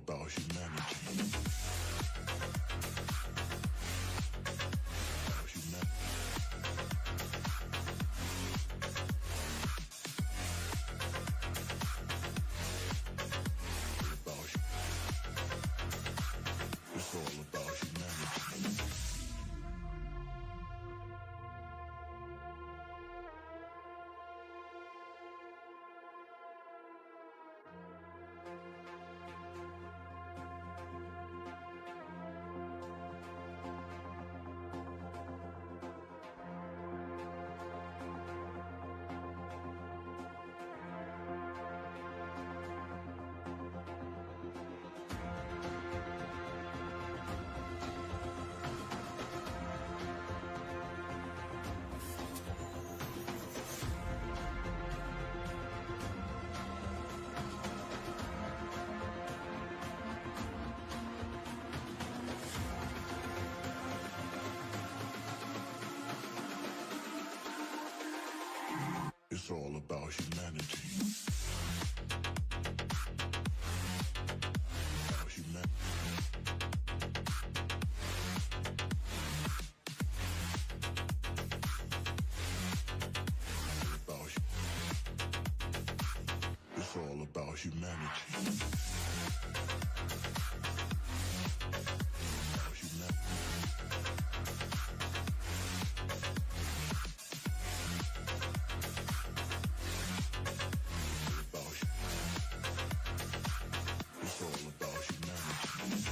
about humanity. About humanity. It's all about humanity. It's all about humanity. About humanity. It's all about humanity. About humanity. It's all about humanity.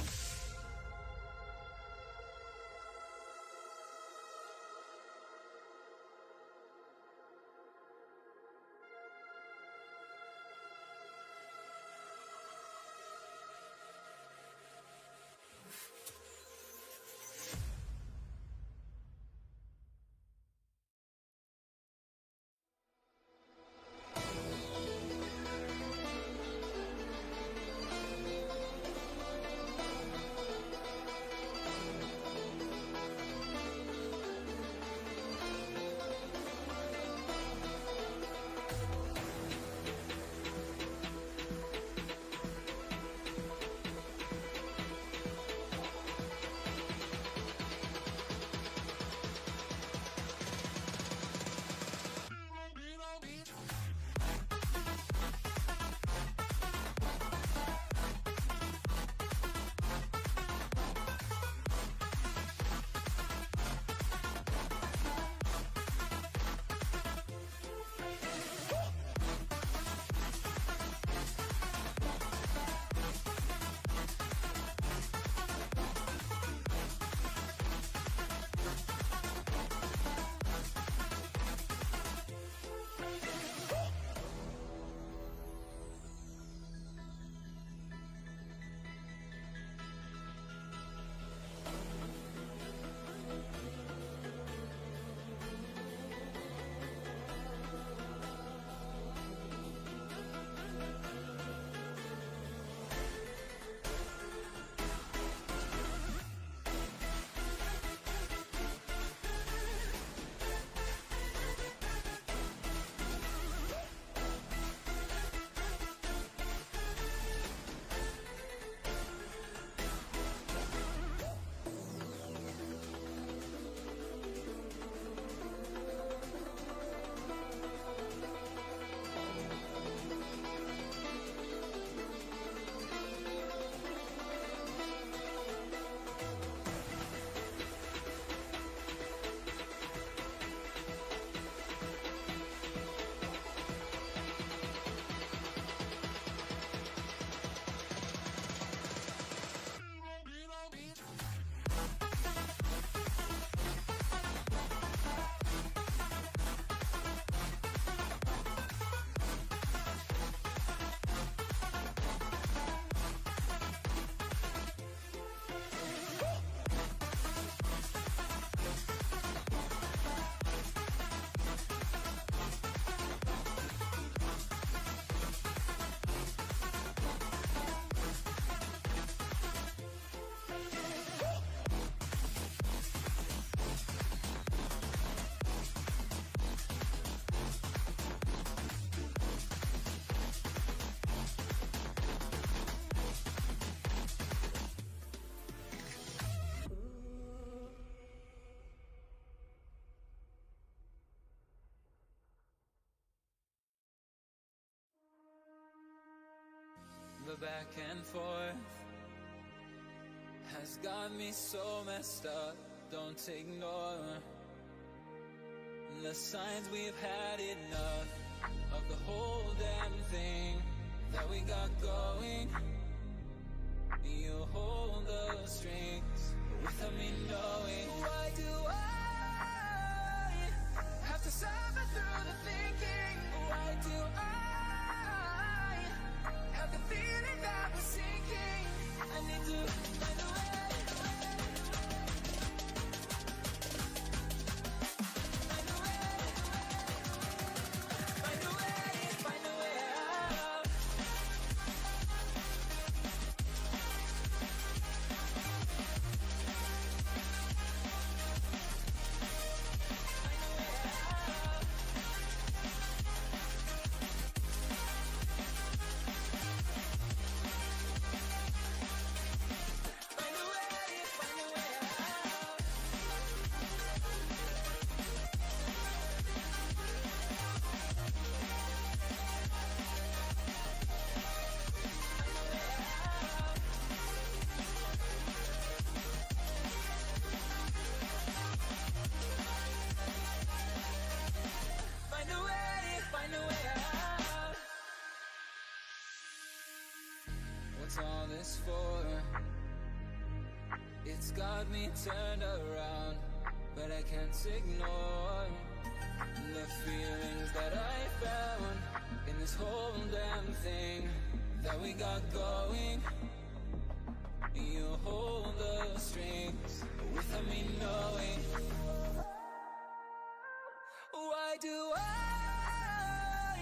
back and forth has got me so messed up. Don't ignore the signs. We've had enough of the whole damn thing that we got going. You hold the strings without me knowing. Why do I have to suffer through the thinking? Why do I have the feeling that we're sinking? I need to find a way. Find a way. Find a way. Find a way out. What's all this for? It's got me turned around, but I can't ignore the feelings that I found in this whole damn thing that we got going. You hold the strings without me knowing. Why do I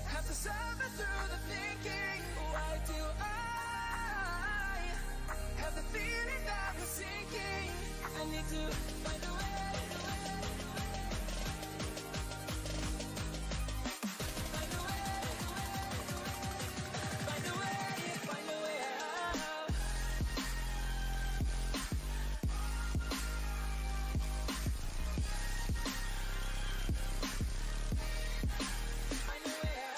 have to suffer through the thinking? Why do I have the feeling that we're sinking? I need to find a way. Find a way. Find a way. Find a way out. Find a way out. Find a way out.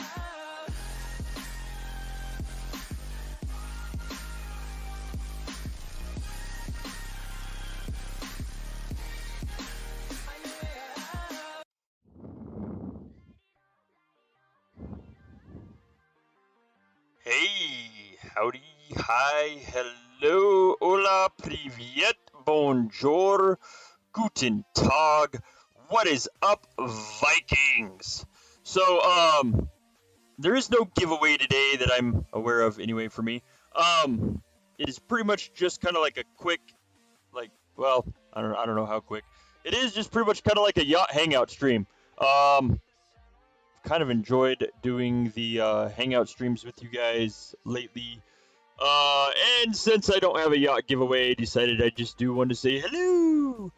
Hey, howdy, hi, hello, hola, privyet, bonjour, guten tag, what is up, Vikings? So, there is no giveaway today that I'm aware of anyway for me. It is pretty much just kind of like a quick, well, I don't know how quick. It is just pretty much kind of like a Yacht Hangout stream. Kind of enjoyed doing the Hangout streams with you guys lately. And since I don't have a Yacht giveaway, I decided I'd just do one to say hello.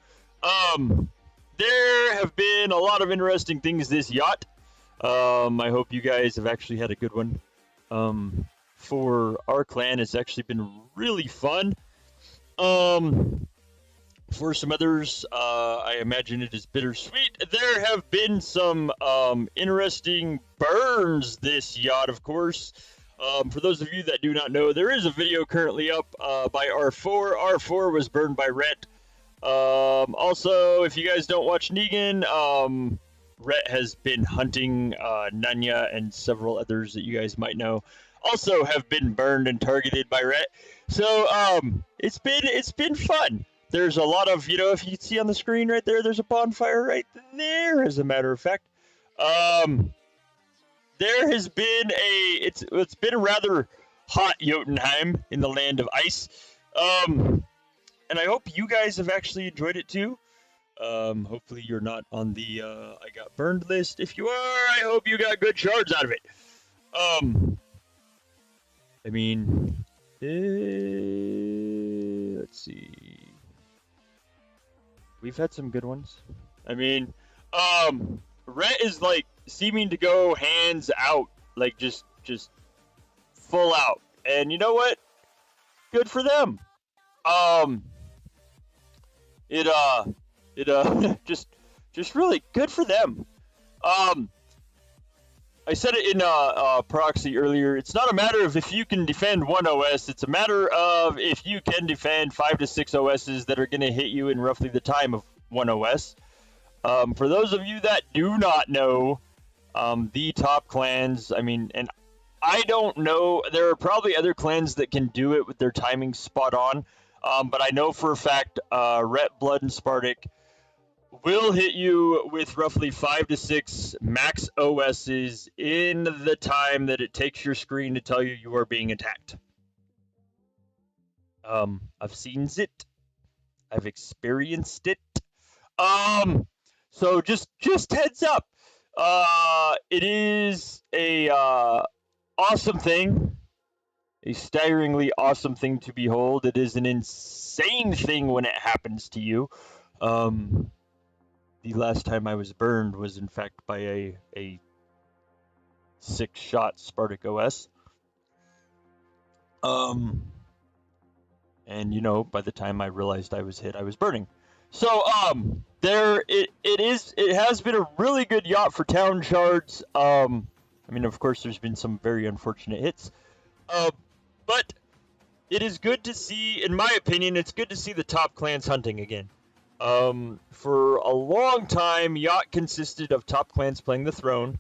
There have been a lot of interesting things this Yacht. I hope you guys have actually had a good one. For our clan, it's actually been really fun. For some others, I imagine it is bittersweet. There have been some interesting burns this Yacht, of course. For those of you that do not know, there is a video currently up by R4. R4 was burned by Rhett. Also, if you guys don't watch Negan, Rhett has been hunting Nanya and several others that you guys might know. Also have been burned and targeted by Rhett. So it's been fun. There's a lot of, if you see on the screen right there, there's a bonfire right there, as a matter of fact. There has been it's been a rather hot Jotunheim in the land of ice. And I hope you guys have actually enjoyed it too. Hopefully you're not on the I got burned list. If you are, I hope you got good shards out of it. I mean, let's see. We've had some good ones. I mean, Rhett is like seeming to go hands out, like just full out. And you know what? Good for them. Just really good for them. I said it in proxy earlier. It's not a matter of if you can defend one OS. It's a matter of if you can defend 5 to 6 OSs that are going to hit you in roughly the time of one OS. For those of you that do not know, the top clans, I mean, and I don't know, there are probably other clans that can do it with their timing spot on, but I know for a fact Ret, Blood, and Spartic will hit you with roughly 5 to 6 max OSs in the time that it takes your screen to tell you you are being attacked. I've seen it. I've experienced it. So just heads up. It is a awesome thing. A staggeringly awesome thing to behold. It is an insane thing when it happens to you. The last time I was burned was in fact by a 6-shot Spartic OS. And you know, by the time I realized I was hit, I was burning. So it has been a really good yacht for town shards. I mean, of course, there's been some very unfortunate hits. But it is good to see, in my opinion, it's good to see the top clans hunting again. For a long time, Yacht consisted of top clans playing the throne,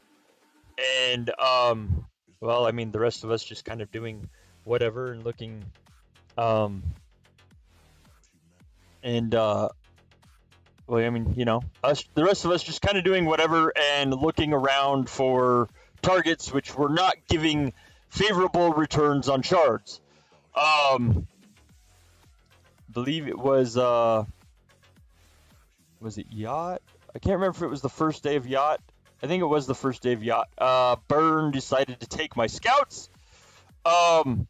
and, well, I mean, the rest of us just kind of doing whatever and looking, well, I mean, you know, the rest of us just kind of doing whatever and looking around for targets which were not giving favorable returns on shards. Believe it was it Yacht? I can't remember if it was the first day of Yacht. I think it was the first day of Yacht. Burn decided to take my scouts. Privyet,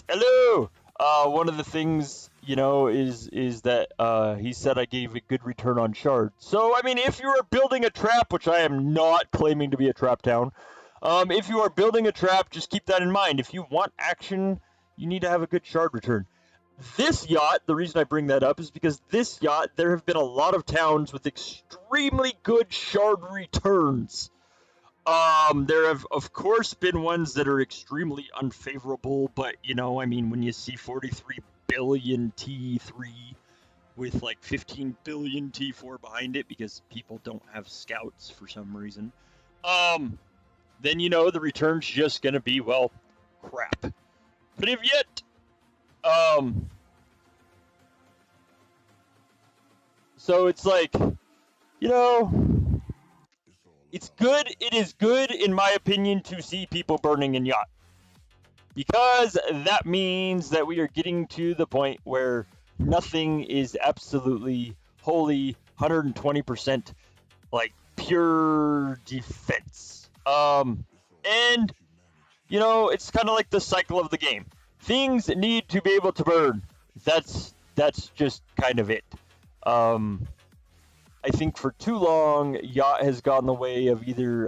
hello. One of the things, you know, is that he said I gave a good return on shards. So, I mean, if you are building a trap, which I am not claiming to be a trap town, if you are building a trap, just keep that in mind. If you want action, you need to have a good shard return. This yacht, the reason I bring that up is because this yacht, there have been a lot of towns with extremely good shard returns. There have, of course, been ones that are extremely unfavorable, but, you know, I mean, when you see 43 billion T3 with like 15 billion T4 behind it because people don't have scouts for some reason, then, you know, the return's just gonna be, well, crap. Privyet! So it's like, you know, it's good, it is good, in my opinion, to see people burning in Yacht. Because that means that we are getting to the point where nothing is absolutely, wholly, 120%, like, pure defense. And, you know, it's kind of like the cycle of the game. Things need to be able to burn. That's just kind of it. I think for too long, Yacht has gone the way of either,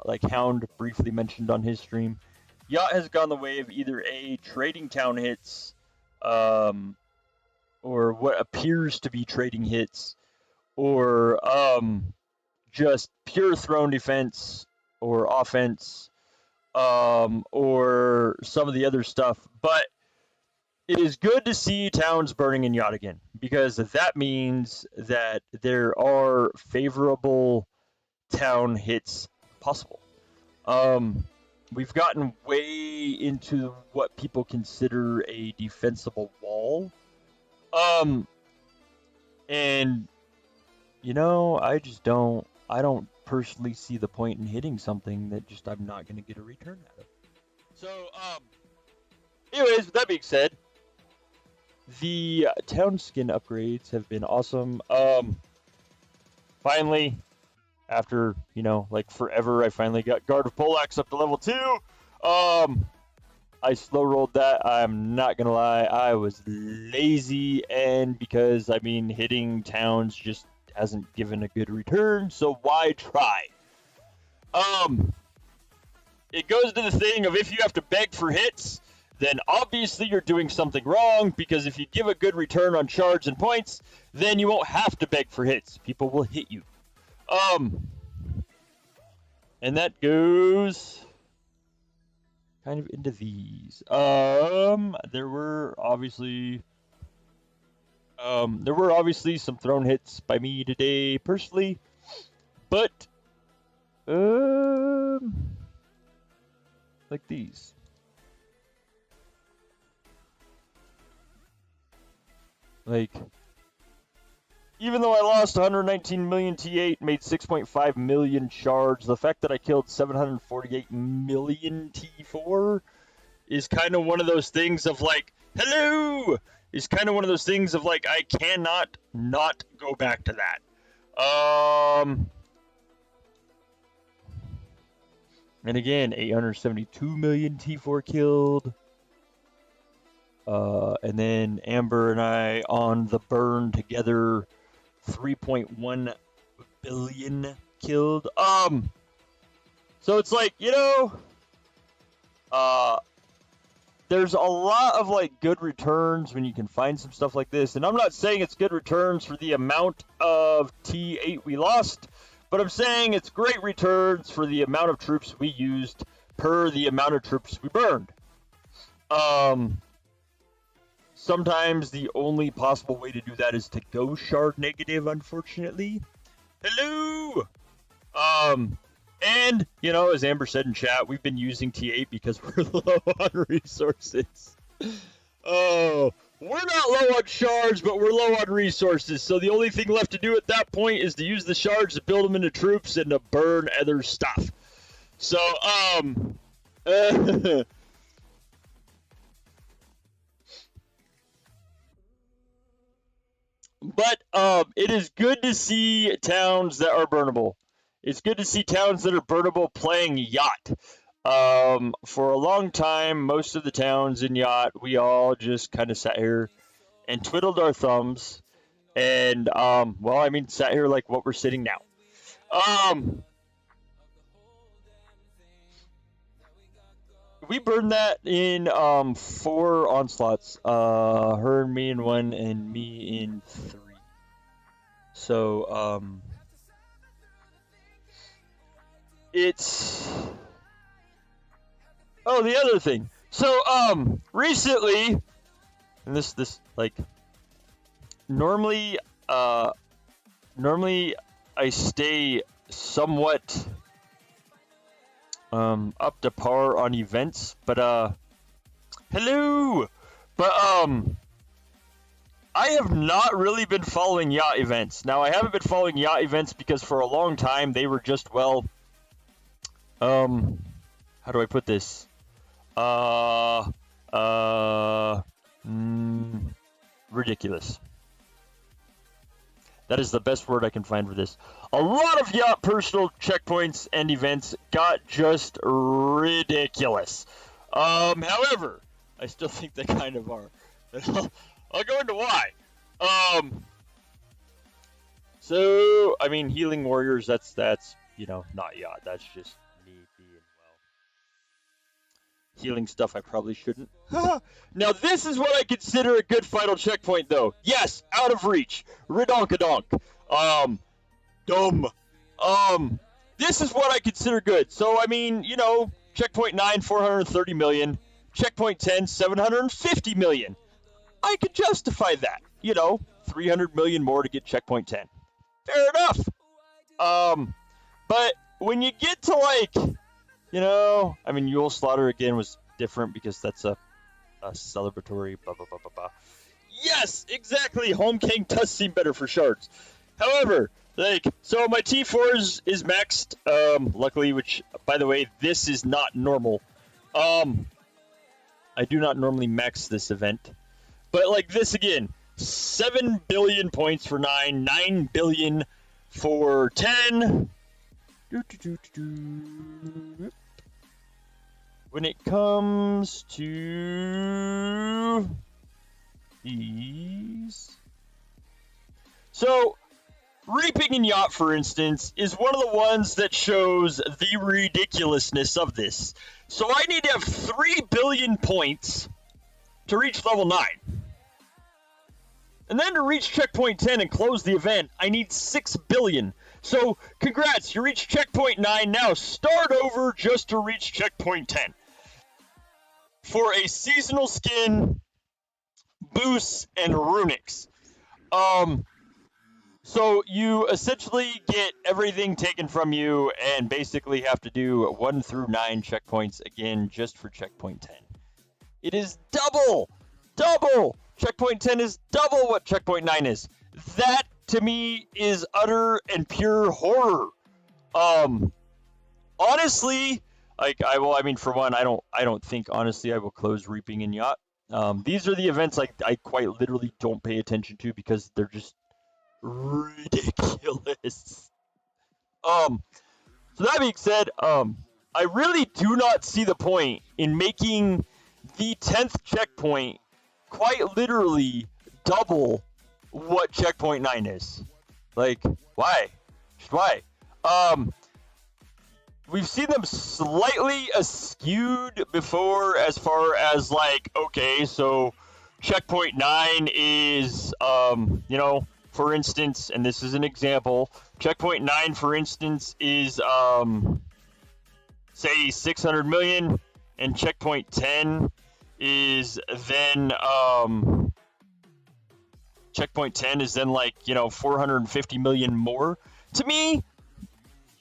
like Hound briefly mentioned on his stream, Yacht has gone the way of either A, trading town hits, or what appears to be trading hits, or just pure throne defense or offense, or some of the other stuff. But it is good to see towns burning in Yacht again, because that means that there are favorable town hits possible. We've gotten way into what people consider a defensible wall. And, you know, I don't personally see the point in hitting something that just I'm not going to get a return out of. So, anyways, with that being said, the town skin upgrades have been awesome. Finally, after, you know, like forever, I finally got Guard of Polax up to level 2. I slow rolled that. I'm not gonna lie, I was lazy, and because, I mean, hitting towns just hasn't given a good return, so why try? It goes to the thing of, if you have to beg for hits, then obviously you're doing something wrong, because if you give a good return on shards and points, then you won't have to beg for hits. People will hit you. And that goes kind of into these. There were obviously some thrown hits by me today personally, but like these. Like, even though I lost 119 million T8, made 6.5 million shards, the fact that I killed 748 million T4 is kind of one of those things of like, hello! Is kind of one of those things of like, I cannot not go back to that. And again, 872 million T4 killed. And then Amber and I on the burn together, 3.1 billion killed. So it's like, there's a lot of like good returns when you can find some stuff like this. And I'm not saying it's good returns for the amount of T8 we lost, but I'm saying it's great returns for the amount of troops we used per the amount of troops we burned. Sometimes the only possible way to do that is to go shard negative, unfortunately. Hello! And, as Amber said in chat, we've been using T8 because we're low on resources. Oh, we're not low on shards, but we're low on resources. So the only thing left to do at that point is to use the shards to build them into troops and to burn other stuff. So, But it is good to see towns that are burnable. It's good to see towns that are burnable playing Yacht. For a long time, most of the towns in Yacht, we all just kind of sat here and twiddled our thumbs. And, sat here like what we're sitting now. We burned that in 4 onslaughts. Her and me in 1, and me in 3. So, it's... Oh, the other thing. So, recently, and this, like, normally I stay somewhat up to par on events, but hello! But I have not really been following Yacht events. Now, I haven't been following Yacht events because for a long time they were just, how do I put this? Ridiculous. That is the best word I can find for this. A lot of Yacht personal checkpoints and events got just ridiculous. However, I still think they kind of are. I'll go into why. So, Healing Warriors, that's not Yacht. That's just me being, healing stuff I probably shouldn't. Now, this is what I consider a good final checkpoint, though. Yes, out of reach. Ridonkadonk. Dumb. This is what I consider good. So, checkpoint 9, 430 million. Checkpoint 10, 750 million. I could justify that. 300 million more to get checkpoint 10. Fair enough. But when you get to, Yule Slaughter, again, was different because that's a celebratory blah, blah, blah, blah, blah. Yes, exactly. Home King does seem better for shards. However, so my T4 is maxed, luckily, which, by the way, this is not normal. I do not normally max this event. But, this again, 7 billion points for 9, 9 billion for 10. When it comes to these... So, Reaping in Yacht, for instance, is one of the ones that shows the ridiculousness of this. So I need to have 3 billion points to reach level 9. And then to reach checkpoint 10 and close the event, I need 6 billion. So, congrats, you reached checkpoint 9. Now start over just to reach checkpoint 10. For a seasonal skin, boosts, and runics. So you essentially get everything taken from you and basically have to do 1 through 9 checkpoints again just for checkpoint 10. It is double! Checkpoint 10 is double what checkpoint 9 is. That, to me, is utter and pure horror. Honestly, for one, I don't think, honestly, I will close Reaping and Yacht. These are the events I quite literally don't pay attention to because they're just ridiculous. So that being said, I really do not see the point in making the 10th checkpoint quite literally double what checkpoint 9 is. Like, why? Just why? We've seen them slightly askewed before as far as like, okay, so checkpoint 9 is, for instance, and this is an example, checkpoint 9, for instance, is, say, 600 million, and checkpoint 10 is then, checkpoint 10 is then like, 450 million more. To me,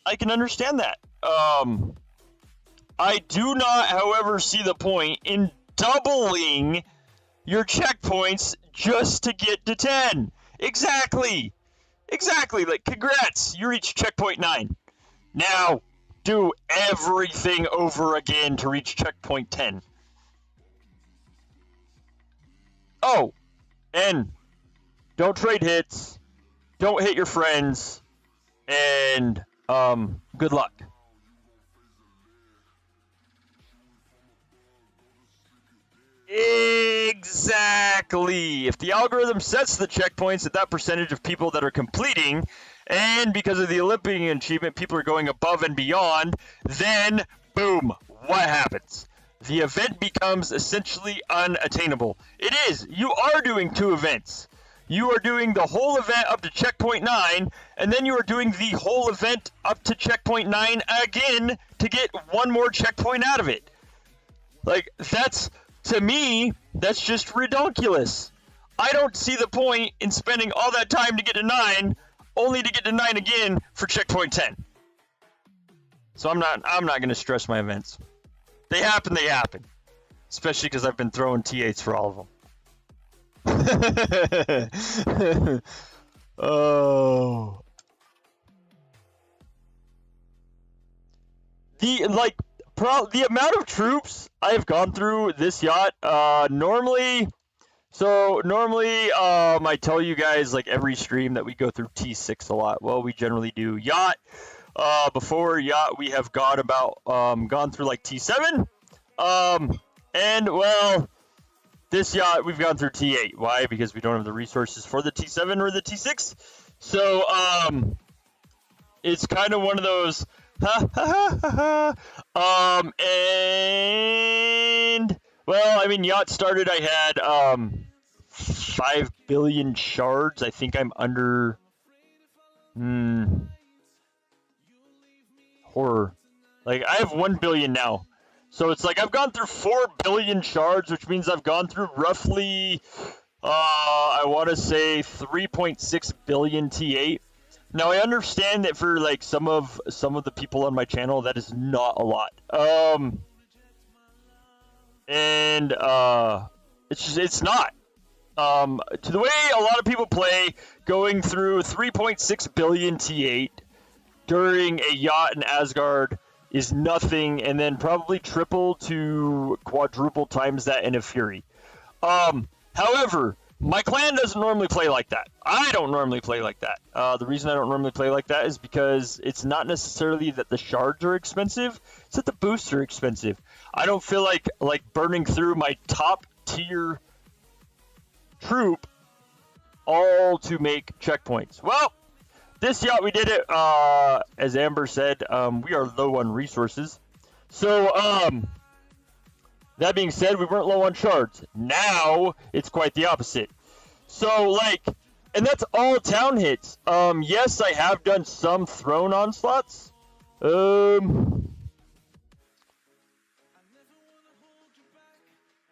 I can understand that. I do not, however, see the point in doubling your checkpoints just to get to 10. Exactly. Like, congrats, you reached checkpoint 9. Now, do everything over again to reach checkpoint 10. Oh, and don't trade hits, don't hit your friends, and, good luck. Exactly. If the algorithm sets the checkpoints at that percentage of people that are completing, and because of the Olympian achievement, people are going above and beyond, then, boom, what happens? The event becomes essentially unattainable. It is. You are doing 2 events. You are doing the whole event up to checkpoint 9, and then you are doing the whole event up to checkpoint 9 again to get 1 more checkpoint out of it. Like, to me, that's just redonkulous. I don't see the point in spending all that time to get to 9, only to get to 9 again for checkpoint 10. So I'm not going to stress my events. They happen. Especially because I've been throwing T8s for all of them. Oh. The amount of troops I have gone through this yacht, normally, I tell you guys, like, every stream that we go through T6 a lot. Well, we generally do yacht. Before yacht, we have gone through, like, T7. And, well, this yacht, we've gone through T8. Why? Because we don't have the resources for the T7 or the T6. So, it's kind of one of those... and well, I mean, yacht started. I had 5 billion shards. I think I'm under horror. Like, I have 1 billion now, so it's like I've gone through 4 billion shards, which means I've gone through roughly I want to say 3.6 billion T8. Now, I understand that for, like, some of the people on my channel, that is not a lot. It's not. To the way a lot of people play, going through 3.6 billion T8 during a yacht in Asgard is nothing, and then probably triple to quadruple times that in a Fury. However, my clan doesn't normally play like that. I don't normally play like that. The reason I don't normally play like that is because it's not necessarily that the shards are expensive, it's that the boosts are expensive. I don't feel like burning through my top tier troop all to make checkpoints. Well, this yacht we did it, as Amber said, we are low on resources. So, that being said, we weren't low on shards. Now, it's quite the opposite. So, like, and that's all town hits. Yes, I have done some throne onslaughts.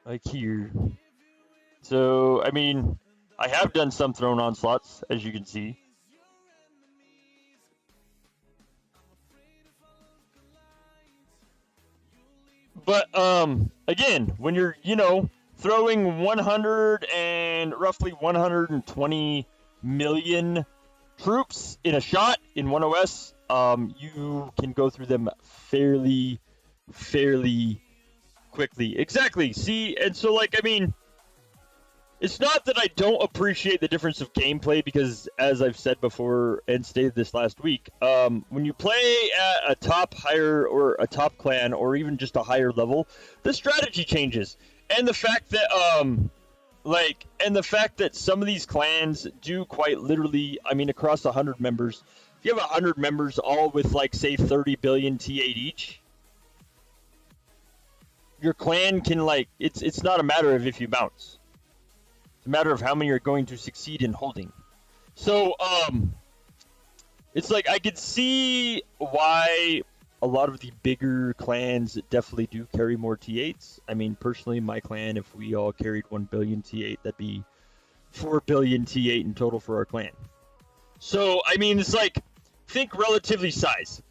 Like here. So, I mean, I have done some throne onslaughts, as you can see. But, again, when you're, throwing 100 and roughly 120 million troops in a shot in one OS, you can go through them fairly quickly. Exactly. See, and so, like, I mean, it's not that I don't appreciate the difference of gameplay, because, as I've said before and stated this last week, when you play at a top higher or a top clan or even just a higher level, the strategy changes. And the fact that, some of these clans do quite literally, I mean, across 100 members, if you have 100 members all with, like, say, 30 billion T8 each, your clan can, like, it's not a matter of if you bounce. It's a matter of how many you're going to succeed in holding. So, it's like I could see why a lot of the bigger clans definitely do carry more T8s. I mean, personally, my clan, if we all carried 1 billion T8, that'd be 4 billion T8 in total for our clan. So, I mean, it's like, think relatively size.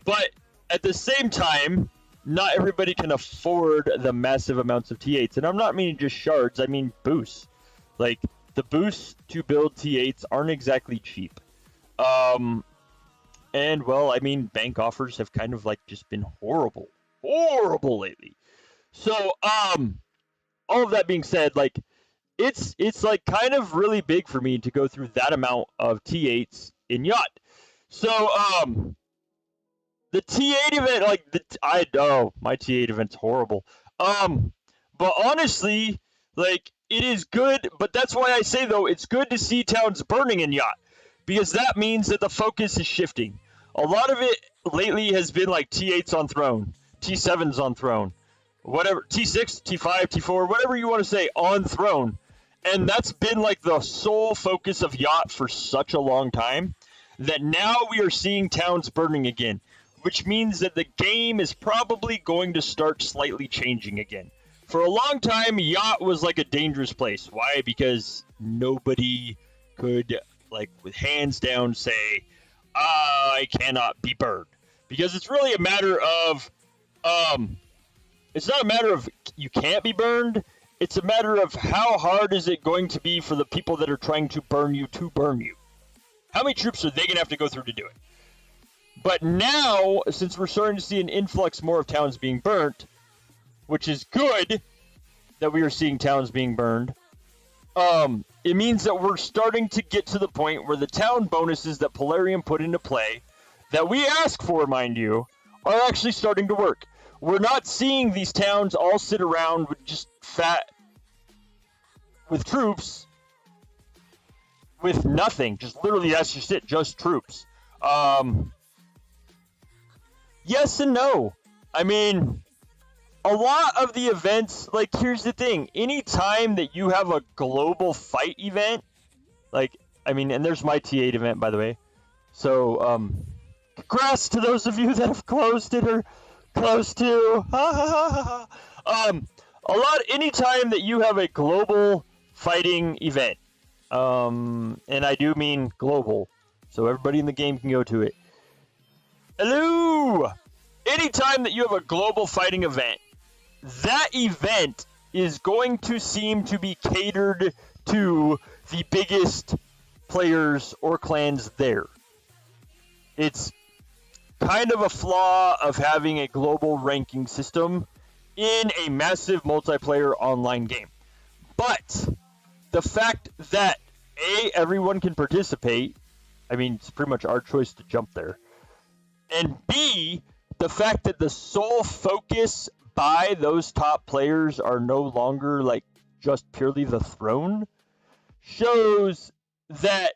But at the same time, not everybody can afford the massive amounts of T8s. And I'm not meaning just shards, I mean boosts. Like, the boosts to build T8s aren't exactly cheap. And, well, I mean, bank offers have kind of, like, just been horrible lately. So, all of that being said, like, it's like, kind of really big for me to go through that amount of T8s in Yacht. So, the T8 event, like, my T8 event's horrible. But honestly, like, it is good, but that's why I say, though, it's good to see towns burning in Yacht, because that means that the focus is shifting. A lot of it lately has been like T8s on throne, T7s on throne, whatever, T6, T5, T4, whatever you want to say, on throne. And that's been like the sole focus of Yacht for such a long time that now we are seeing towns burning again, which means that the game is probably going to start slightly changing again. For a long time, Yacht was like a dangerous place. Why? Because nobody could, like, with hands down say, I cannot be burned. Because it's really a matter of, it's not a matter of you can't be burned. It's a matter of how hard is it going to be for the people that are trying to burn you. How many troops are they going to have to go through to do it? But now, since we're starting to see an influx more of towns being burnt, which is good that we are seeing towns being burned, it means that we're starting to get to the point where the town bonuses that Polarium put into play, that we ask for, mind you, are actually starting to work. We're not seeing these towns all sit around with just with troops, with nothing. Just literally, that's just it, just troops. Yes and no. I mean, a lot of the events, like, here's the thing. Any time that you have a global fight event, like, I mean, and there's my T8 event, by the way. So, congrats to those of you that have closed it or close to. Anytime that you have a global fighting event, and I do mean global, so everybody in the game can go to it. Hello! Anytime that you have a global fighting event, that event is going to seem to be catered to the biggest players or clans there. It's kind of a flaw of having a global ranking system in a massive multiplayer online game. But the fact that, A, everyone can participate, I mean, it's pretty much our choice to jump there, and B, the fact that the sole focus by those top players are no longer, like, just purely the throne, shows that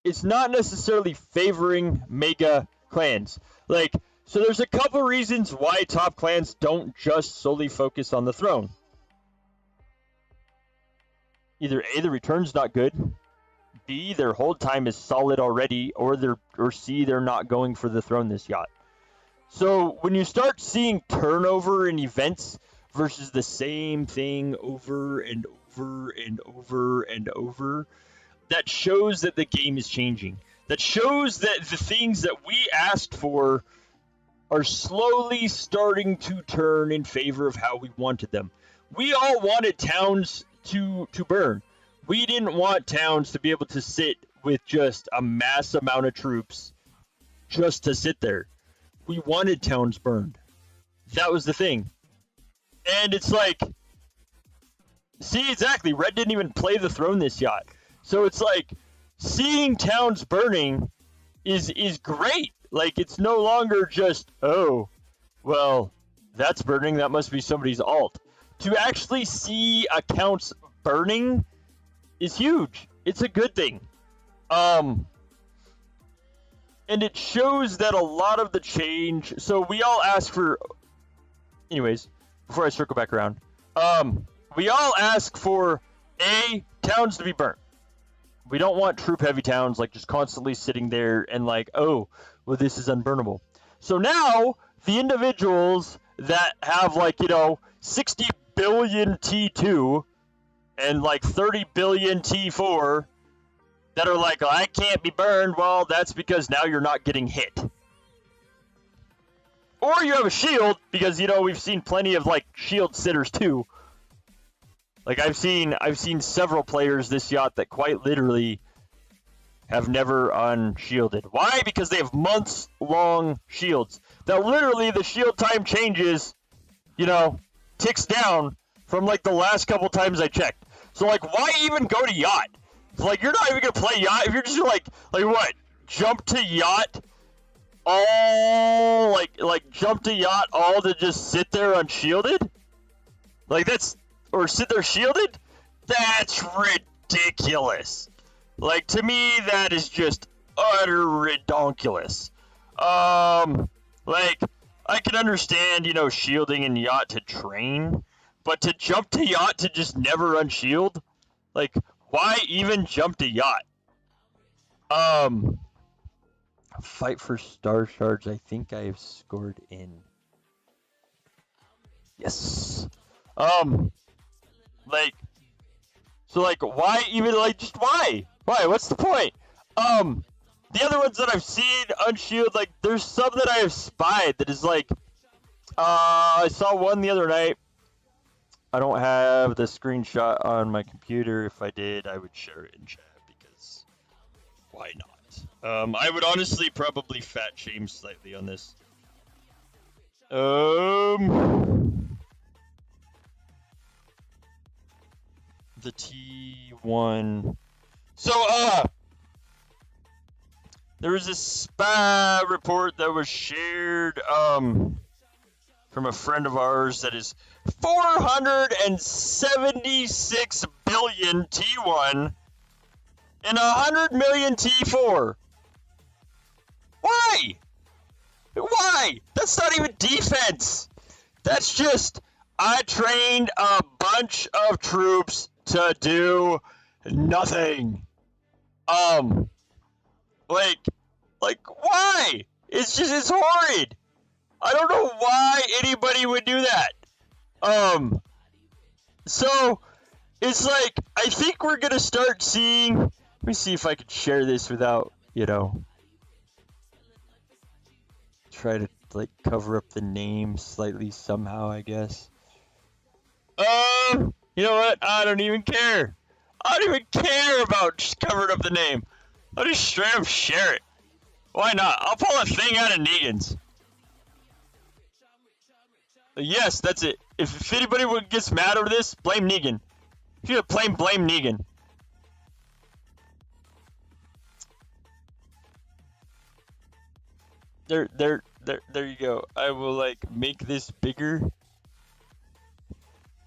it's not necessarily favoring mega clans. Like, so there's a couple reasons why top clans don't just solely focus on the throne. Either A, the return's not good, B, their hold time is solid already, or C, they're not going for the throne this yacht. So when you start seeing turnover in events versus the same thing over and over and over and over, that shows that the game is changing. That shows that the things that we asked for are slowly starting to turn in favor of how we wanted them. We all wanted towns to burn. We didn't want towns to be able to sit with just a mass amount of troops just to sit there. We wanted towns burned. That was the thing. And it's like, see, exactly, Red didn't even play the throne this yacht. So it's like, seeing towns burning is great. Like, it's no longer just, oh, well, that's burning, that must be somebody's alt. To actually see accounts burning is huge. It's a good thing. And it shows that a lot of the change, so we all ask for, anyways, before I circle back around, we all ask for, A, towns to be burnt. We don't want troop-heavy towns, like, just constantly sitting there and like, oh, well, this is unburnable. So now, the individuals that have, like, 60 billion T2 and, like, 30 billion T4 that are like, oh, I can't be burned, well, that's because now you're not getting hit. Or you have a shield, because, we've seen plenty of, like, shield sitters, too. Like, I've seen several players this yacht that quite literally have never unshielded. Why? Because they have months-long shields. That literally the shield time changes, ticks down from, like, the last couple times I checked. So, like, why even go to yacht? So, like, you're not even going to play yacht. If you're just, like what? Jump to yacht? All, like, jump to yacht all to just sit there unshielded? Like, or sit there shielded? That's ridiculous. Like, to me, that is just utter redonkulous. Like, I can understand, shielding in yacht to train, but to jump to yacht to just never unshield? Like, why even jump to yacht? Fight for star shards, I think I have scored in. Yes. Why even, just why? Why? What's the point? The other ones that I've seen unshield, like, there's some that I have spied that is like, I saw one the other night. I don't have the screenshot on my computer. If I did, I would share it in chat, because why not? I would honestly probably fat shame slightly on this. The T1. So, there was this spy report that was shared, from a friend of ours that is 476 billion T1 and 100 million T4. Why? Why? That's not even defense. That's just, I trained a bunch of troops to do nothing. Why? It's horrid. I don't know why anybody would do that. So, it's like, I think we're gonna start seeing, let me see if I can share this without, try to, cover up the name slightly somehow, I guess. You know what? I don't even care. I don't even care about just covering up the name. I'll just straight up share it. Why not? I'll pull a thing out of Negan's. Yes, that's it. If anybody gets mad over this, blame Negan. If you're blame Negan. There you go. I will, make this bigger.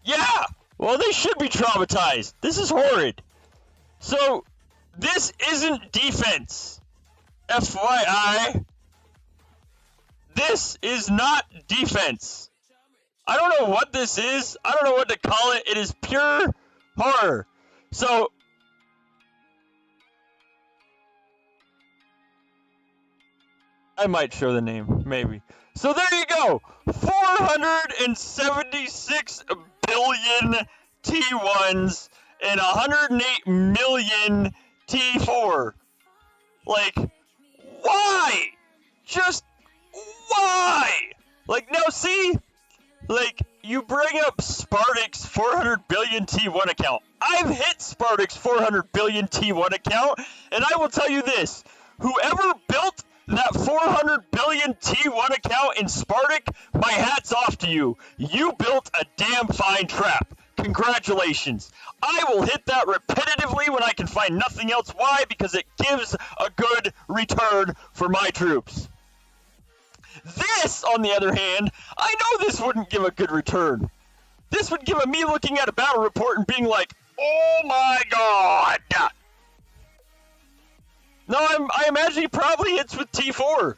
Yeah! Well, they should be traumatized. This is horrid. So, this isn't defense. FYI. This is not defense. I don't know what this is. I don't know what to call it. It is pure horror. So, I might show the name, maybe. So there you go. 476 billion T1s and 108 million T4. Like, why? Just why? Like, now see? Like, you bring up Spartak's 400 billion T1 account. I've hit Spartak's 400 billion T1 account, and I will tell you this. Whoever built that 400 billion T1 account in Spartak, my hat's off to you. You built a damn fine trap. Congratulations. I will hit that repetitively when I can find nothing else. Why? Because it gives a good return for my troops. This, on the other hand, I know this wouldn't give a good return. This would give me looking at a battle report and being like, oh my god. No, I imagine he probably hits with T4.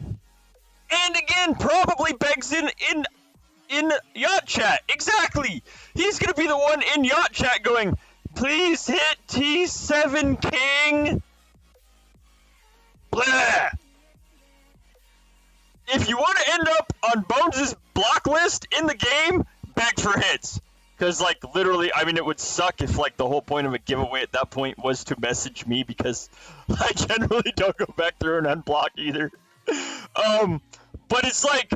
And again, probably begs in Yacht chat. Exactly. He's going to be the one in Yacht chat going, please hit T7 King. Blah. If you want to end up on Bones' block list in the game, beg for hits. Because, like, literally, I mean, it would suck if, like, the whole point of a giveaway at that point was to message me, because I generally don't go back through and unblock either. But it's like,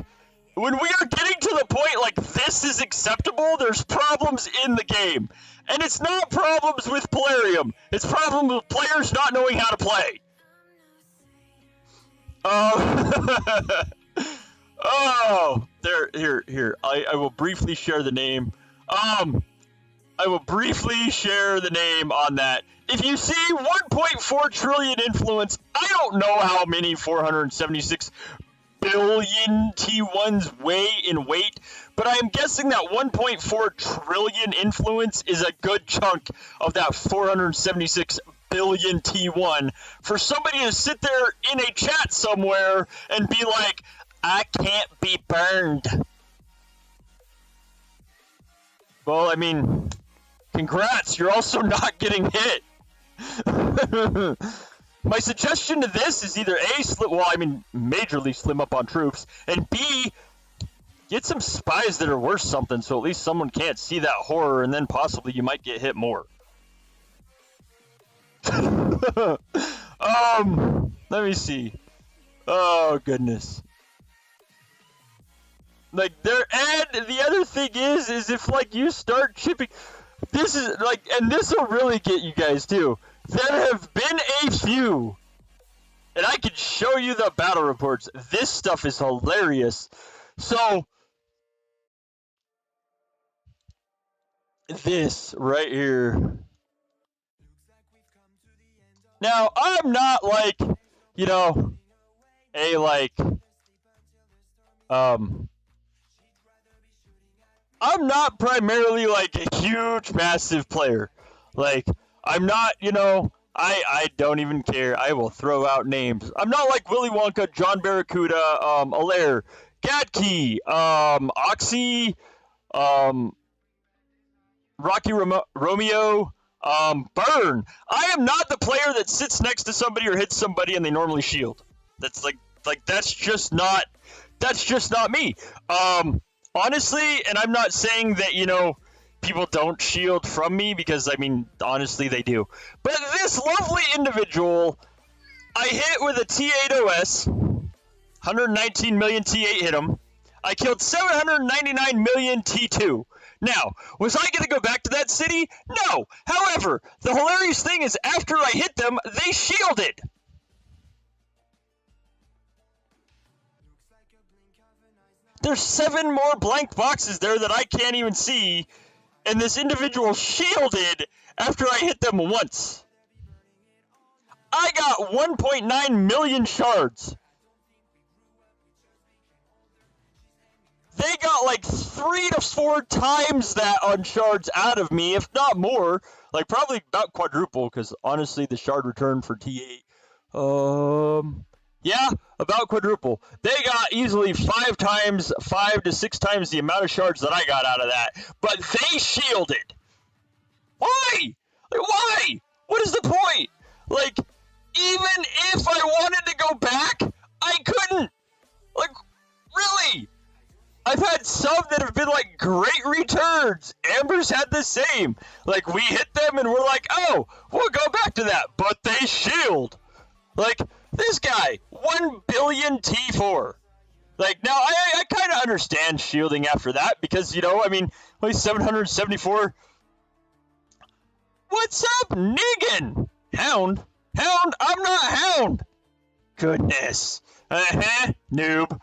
when we are getting to the point, like, this is acceptable, there's problems in the game. And it's not problems with Polarium. It's problems with players not knowing how to play. Oh, here. I will briefly share the name. I will briefly share the name on that. If you see 1.4 trillion influence, I don't know how many 476 billion T1s weigh in weight, but I am guessing that 1.4 trillion influence is a good chunk of that 476 billion T1 for somebody to sit there in a chat somewhere and be like, I can't be burned. Well, I mean, congrats, you're also not getting hit. My suggestion to this is either A, majorly slim up on troops, and B, get some spies that are worth something so at least someone can't see that horror, and then possibly you might get hit more. Let me see. Oh, goodness. Like, and the other thing is if, like, you start chipping, this is, like, and this will really get you guys, too. There have been a few, and I can show you the battle reports. This stuff is hilarious. So, this right here. Now, I'm not, like, you know, I'm not primarily, like, a huge, massive player. Like, I'm not, you know, I don't even care. I will throw out names. I'm not like Willy Wonka, John Barracuda, Alaire, Gadkey, Oxy, Rocky Romeo, Burn. I am not the player that sits next to somebody or hits somebody and they normally shield. That's that's just not me. Honestly, and I'm not saying that, you know, people don't shield from me, because, I mean, honestly, they do. But this lovely individual, I hit with a T8 OS, 119 million T8 hit him. I killed 799 million T2. Now, was I going to go back to that city? No. However, the hilarious thing is after I hit them, they shielded. There's 7 more blank boxes there that I can't even see, and this individual shielded after I hit them once. I got 1.9 million shards. They got like 3 to 4 times that on shards out of me, if not more. Like, probably about quadruple, because honestly, the shard return for T8, yeah, about quadruple. They got easily 5 to 6 times the amount of shards that I got out of that. But they shielded. Why? Like, why? What is the point? Like, even if I wanted to great returns. Amber's had the same. Like, we hit them and we're like, oh, we'll go back to that. But they shield. Like, this guy, 1 billion T4. Like, now, I kind of understand shielding after that because, you know, I mean, only 774. What's up, Negan? Hound? Hound? I'm not Hound. Goodness. Noob.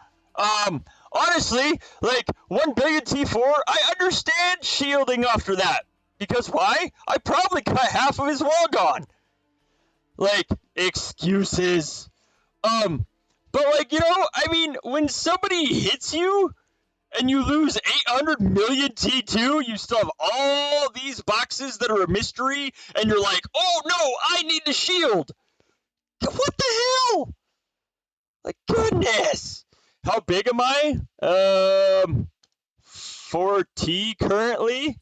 Honestly, like, 1 billion T4, I understand shielding after that. Because why? I probably got half of his wall gone. Like, excuses. But, like, you know, I mean, when somebody hits you and you lose 800 million T2, you still have all these boxes that are a mystery, and you're like, oh no, I need to shield. What the hell? Like, goodness. How big am I? 4T currently.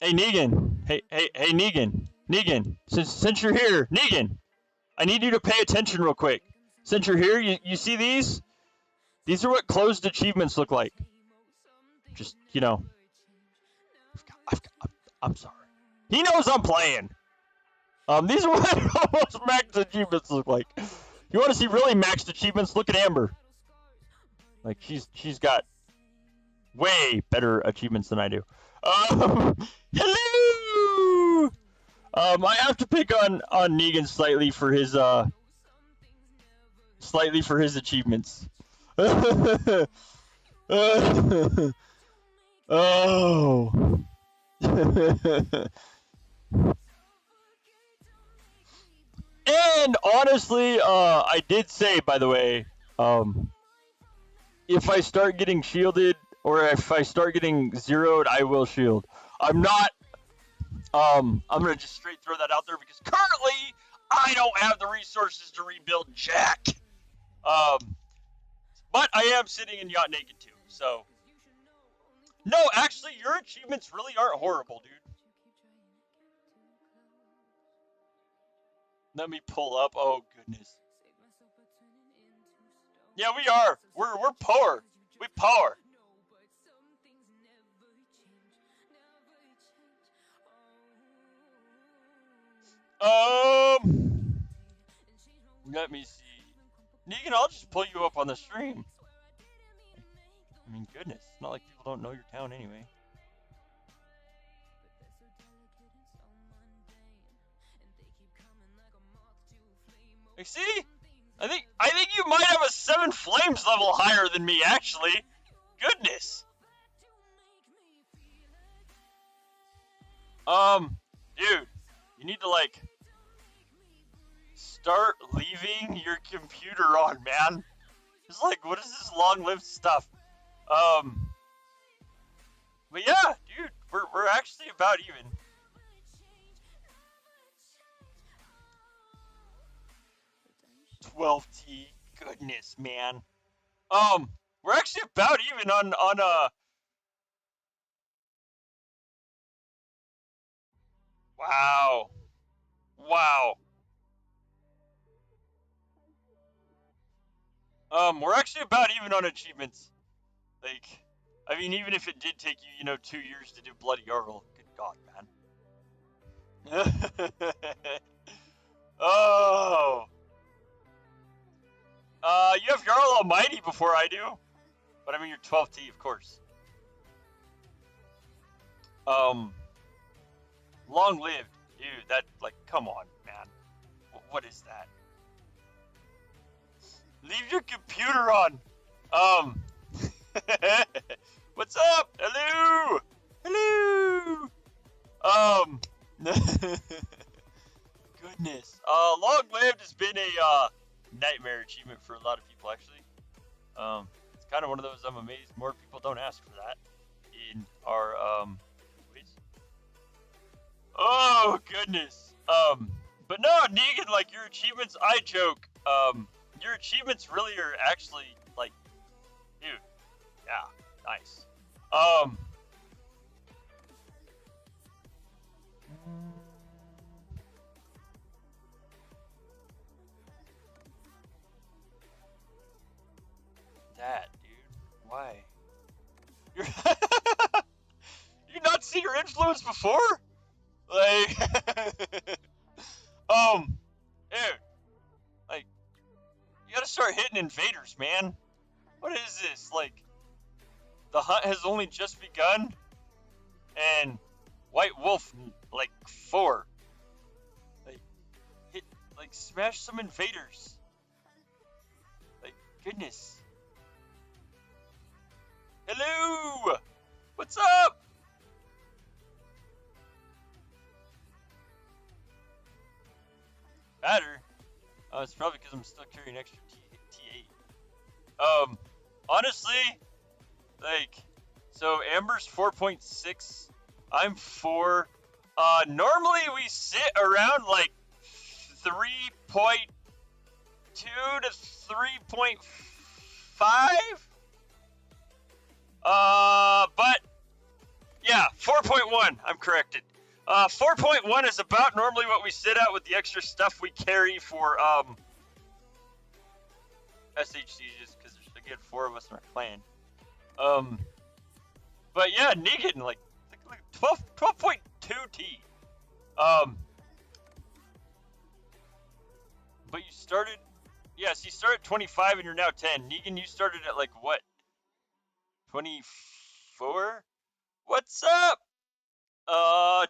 Hey, Negan. Hey, Negan. Negan, since you're here, Negan, I need you to pay attention real quick. Since you're here, you see these? These are what closed achievements look like. Just, you know. I'm sorry. He knows I'm playing. These are what almost maxed achievements look like. You want to see really maxed achievements? Look at Amber. Like, she's got way better achievements than I do. Hello! I have to pick on Negan slightly for his achievements. Oh. And honestly, I did say, by the way, if I start getting shielded or if I start getting zeroed, I will shield. I'm not. I'm gonna just straight throw that out there because currently I don't have the resources to rebuild Jack. But I am sitting in Yacht naked too, so. No, actually, your achievements really aren't horrible, dude. Let me pull up. Oh goodness. Yeah, we are. We're poor. We poor. Let me see. Negan, I'll just pull you up on the stream. I mean, goodness, it's not like people don't know your town anyway. Like, see? I think you might have a 7 flames level higher than me, actually. Goodness. Dude, you need to, like, start leaving your computer on, man. It's like, what is this long-lived stuff? But yeah, dude, we're actually about even. $12T, goodness, man. We're actually about even on Wow. We're actually about even on achievements. Like, I mean, even if it did take you, 2 years to do Bloody Argle, good God, man. Oh. You have Jarl Almighty before I do. But I mean, you're 12T, of course. Long-lived. Dude, that, like, come on, man. What is that? Leave your computer on. What's up? Hello. Goodness. Long-lived has been a, nightmare achievement for a lot of people, actually. It's kind of one of those I'm amazed more people don't ask for that in our, ways. Oh, goodness. But no, Negan, like, your achievements, I joke, your achievements really are actually, like, dude, yeah, nice. You're you not see your influence before? Like, dude, like, you gotta start hitting invaders, man. What is this? Like, the hunt has only just begun, and White Wolf, like, 4. Like, hit, like, smash some invaders. Like, goodness. Hello! What's up? Matter? It's probably because I'm still carrying extra T8. Honestly, like, so Amber's 4.6, I'm 4. Normally we sit around like 3.2 to 3.5. But yeah, 4.1. I'm corrected. 4.1 is about normally what we sit at with the extra stuff we carry for SHC, just because there's again 4 of us in our clan. But yeah, Negan like 12.2 T. But you started, yes, you started at 25 and you're now 10. Negan, you started at like what? 24? What's up?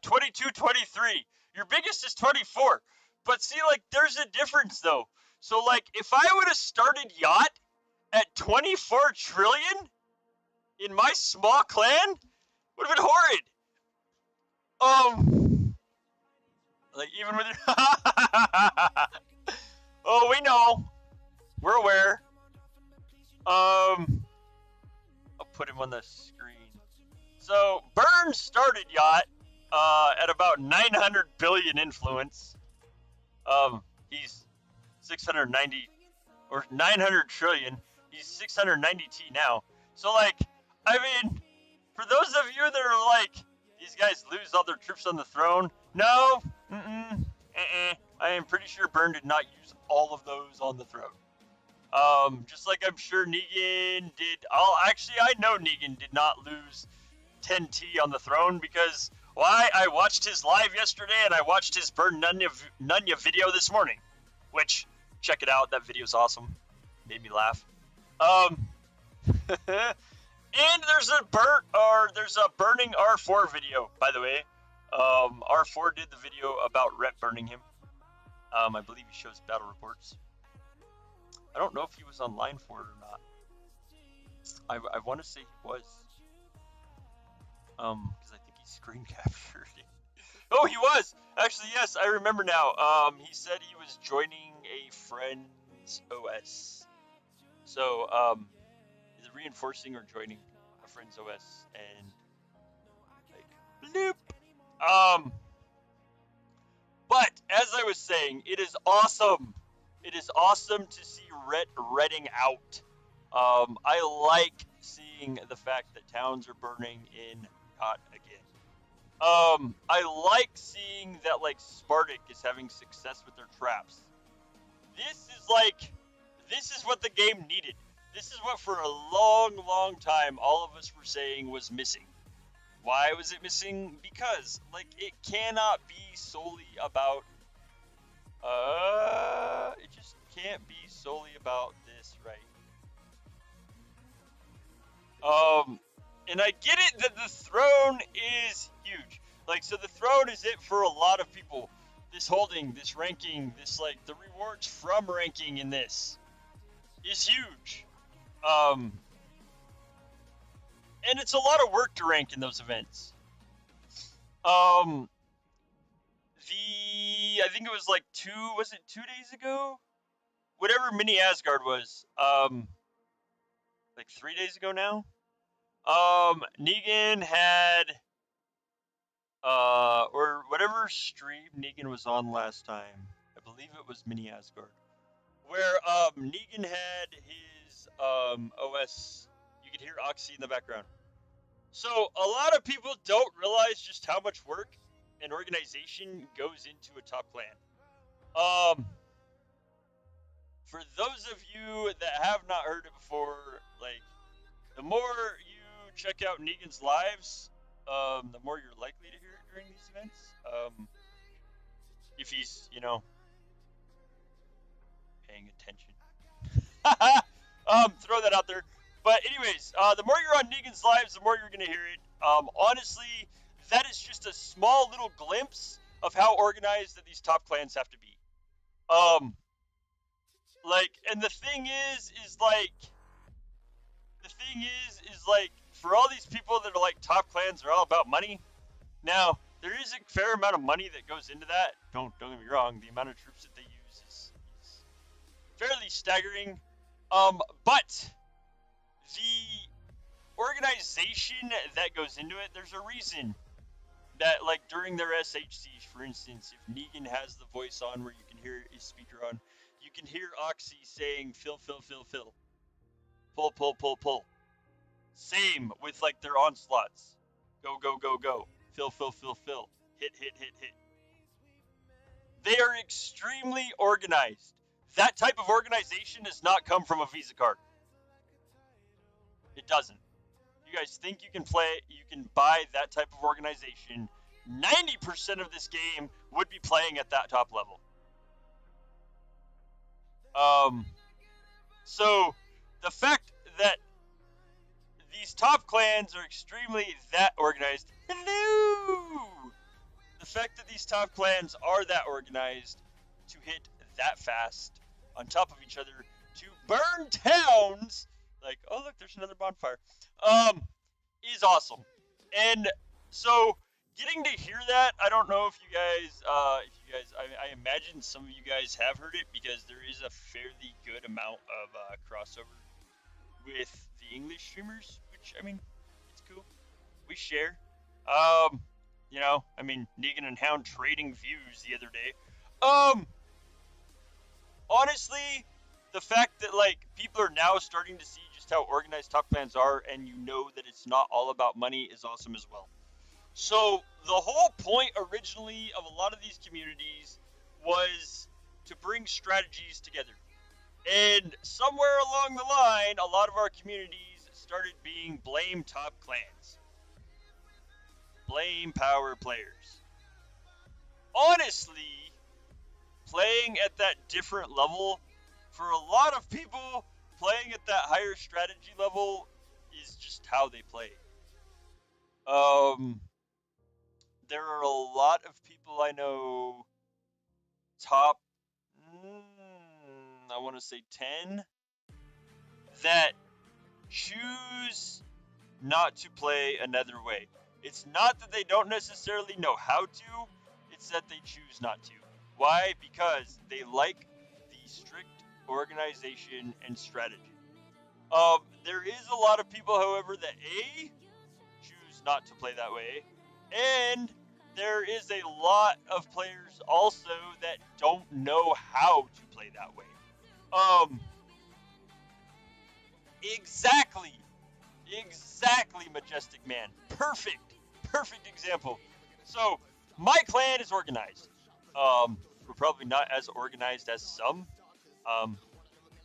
22, 23. Your biggest is 24. But see, like, there's a difference, though. So, like, if I would have started Yacht at 24 trillion in my small clan, would have been horrid. Like, even with your... Oh, we know. We're aware. I'll put him on the screen. So, Burns started Yacht at about 900 billion influence. He's 690 or 900 trillion. He's 690 T now. So, like, I mean, for those of you that are like, these guys lose all their troops on the throne. No, I am pretty sure Burn did not use all of those on the throne. Just like I'm sure Negan did. Actually, I know Negan did not lose 10T on the throne because, why? I watched his live yesterday and I watched his Burn Nunya video this morning. Which, check it out, that video's awesome. Made me laugh. And there's a burning R4 video, by the way. R4 did the video about Rhett burning him. I believe he shows battle reports. I don't know if he was online for it or not. I want to say he was. Because I think he screen captured it. Oh, he was! Actually, yes, I remember now. He said he was joining a friend's OS. So, is it reinforcing or joining a friend's OS? And, like, bloop! But, as I was saying, it is awesome. It is awesome to see redding out. I like seeing the fact that towns are burning in Yacht again. I like seeing that, like, Spartak is having success with their traps. This is what the game needed. This is what for a long, long time all of us were saying was missing. Why was it missing? Because, like, it cannot be solely about, it just can't be solely about this, right? And I get it that the throne is huge. Like, so the throne is it for a lot of people. This holding, this ranking, this, like, the rewards from ranking in this is huge. And it's a lot of work to rank in those events. I think it was like 2 days ago? Whatever Mini Asgard was. Like 3 days ago now? Negan had, or whatever stream Negan was on last time. I believe it was Mini Asgard. Where, Negan had his, OS. You could hear Oxy in the background. So, a lot of people don't realize just how much work and organization goes into a top clan. For those of you that have not heard it before, like, the more you check out Negan's lives, the more you're likely to hear it during these events. If he's, paying attention. Throw that out there. But anyways, the more you're on Negan's lives, the more you're going to hear it. Honestly, that is just a small little glimpse of how organized that these top clans have to be. And the thing is for all these people that are like top clans are all about money. Now, there is a fair amount of money that goes into that. Don't get me wrong, the amount of troops that they use is fairly staggering. But the organization that goes into it, there's a reason that, like, during their SHCs, for instance, if Negan has the voice on where you can hear his speaker on, you can hear Oxy saying, fill. Pull. Same with, like, their onslaughts. Go. Fill. Hit. They are extremely organized. That type of organization does not come from a Visa card. It doesn't. You guys think you can buy that type of organization? 90% of this game would be playing at that top level. So the fact that these top clans are extremely that organized. Hello! The fact that these top clans are that organized to hit that fast on top of each other to burn towns, like, oh look, there's another bonfire, is awesome. And so getting to hear that, I don't know if you guys, I imagine some of you guys have heard it because there is a fairly good amount of crossover with the English streamers, which, I mean, it's cool. We share. Negan and Hound trading views the other day. Honestly, the fact that, like, people are now starting to see just how organized top clans are, and you know that it's not all about money, is awesome as well. So the whole point originally of a lot of these communities was to bring strategies together. And somewhere along the line, a lot of our communities started being blame top clans. Blame power players. Honestly, playing at that different level, for a lot of people, playing at that higher strategy level is just how they play. There are a lot of people I know, top, I want to say 10, that choose not to play another way. It's not that they don't necessarily know how to, it's that they choose not to. Why? Because they like the strict organization and strategy. There is a lot of people, however, that A, choose not to play that way, and there is a lot of players also that don't know how to play that way. Exactly, Majestic Man. Perfect example. So, my clan is organized. We're probably not as organized as some,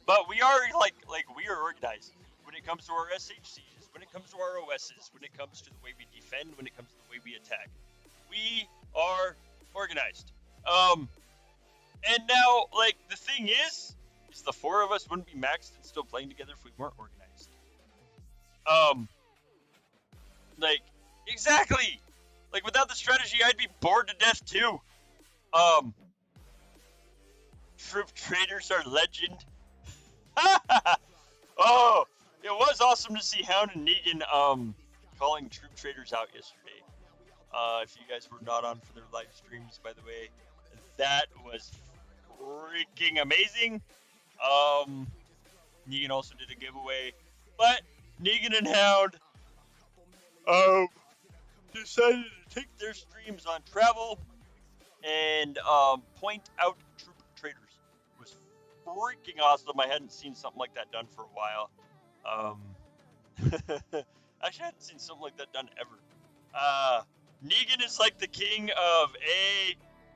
but we are we are organized when it comes to our SHCs, when it comes to our OSs, when it comes to the way we defend, when it comes to the way we attack. We are organized. And now, like, the thing is the four of us wouldn't be maxed and still playing together if we weren't organized. Exactly! Like, without the strategy, I'd be bored to death, too. Troop traders are legend. Oh, it was awesome to see Hound and Negan, calling troop traders out yesterday. If you guys were not on for their live streams, by the way, that was freaking amazing. Negan also did a giveaway, but Negan and Hound, decided to take their streams on travel and, point out troop traders. It was freaking awesome. I hadn't seen something like that done for a while. Actually, I hadn't seen something like that done ever. Negan is like the king of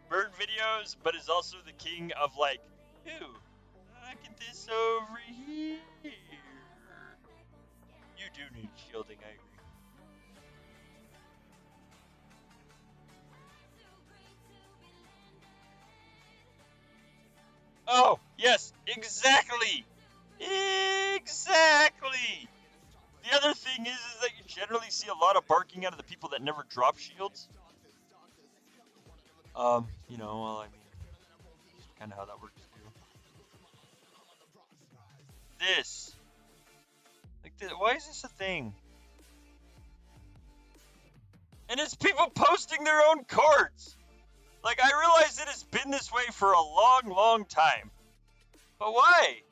bird videos, but is also the king of, like, ooh, look at this over here. You do need shielding, I agree. Yes, exactly. Exactly. The other thing is that you generally see a lot of barking out of the people that never drop shields. You know, well, I mean, kind of how that works too. This, like, why is this a thing? And it's people posting their own cards. Like, I realize it has been this way for a long, long time. But why?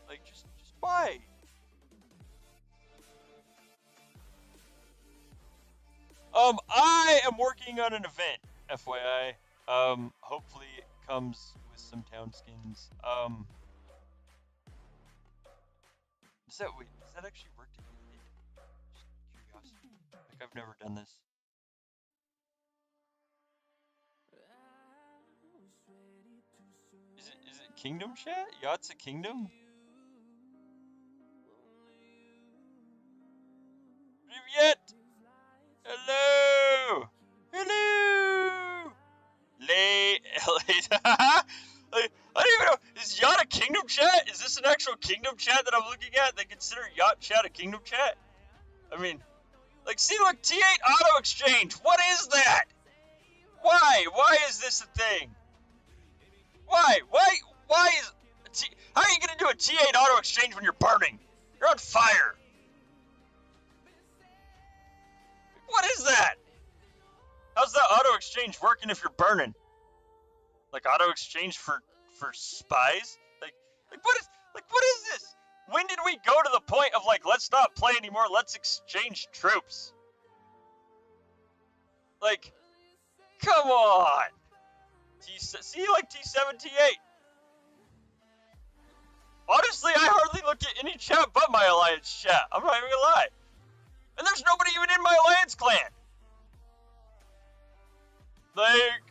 Like, just why? I am working on an event, FYI. Hopefully it comes with some town skins. Does that actually work to get it? Just curiosity. Like, I've never done this. Is it Kingdom chat? Yacht's a kingdom? Привет! Hello! Hello! I don't even know. Is Yacht a kingdom chat? Is this an actual kingdom chat that I'm looking at? They consider Yacht chat a kingdom chat? I mean, like, see, look, T8 auto exchange. What is that? Why? Why is this a thing? Why? Why is how are you gonna do a T8 auto exchange when you're burning? You're on fire. What is that? How's that auto exchange working if you're burning? Like auto exchange for spies? Like what is this? When did we go to the point of like, let's not play anymore, let's exchange troops? Like, come on. See, like T7, T8. Honestly, I hardly look at any chat but my alliance chat. I'm not even gonna lie. And there's nobody even in my alliance clan. Like,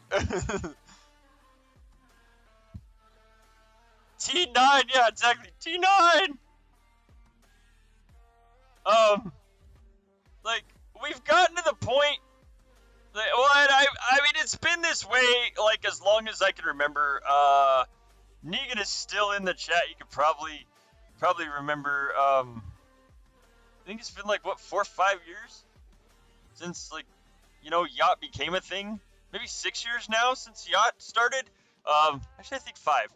T9, yeah, exactly, T9. Like, we've gotten to the point. Well, I mean, it's been this way like as long as I can remember. Negan is still in the chat. You could probably remember. I think it's been like what 4 or 5 years since like Yacht became a thing. Maybe 6 years now since Yacht started. Actually I think 5.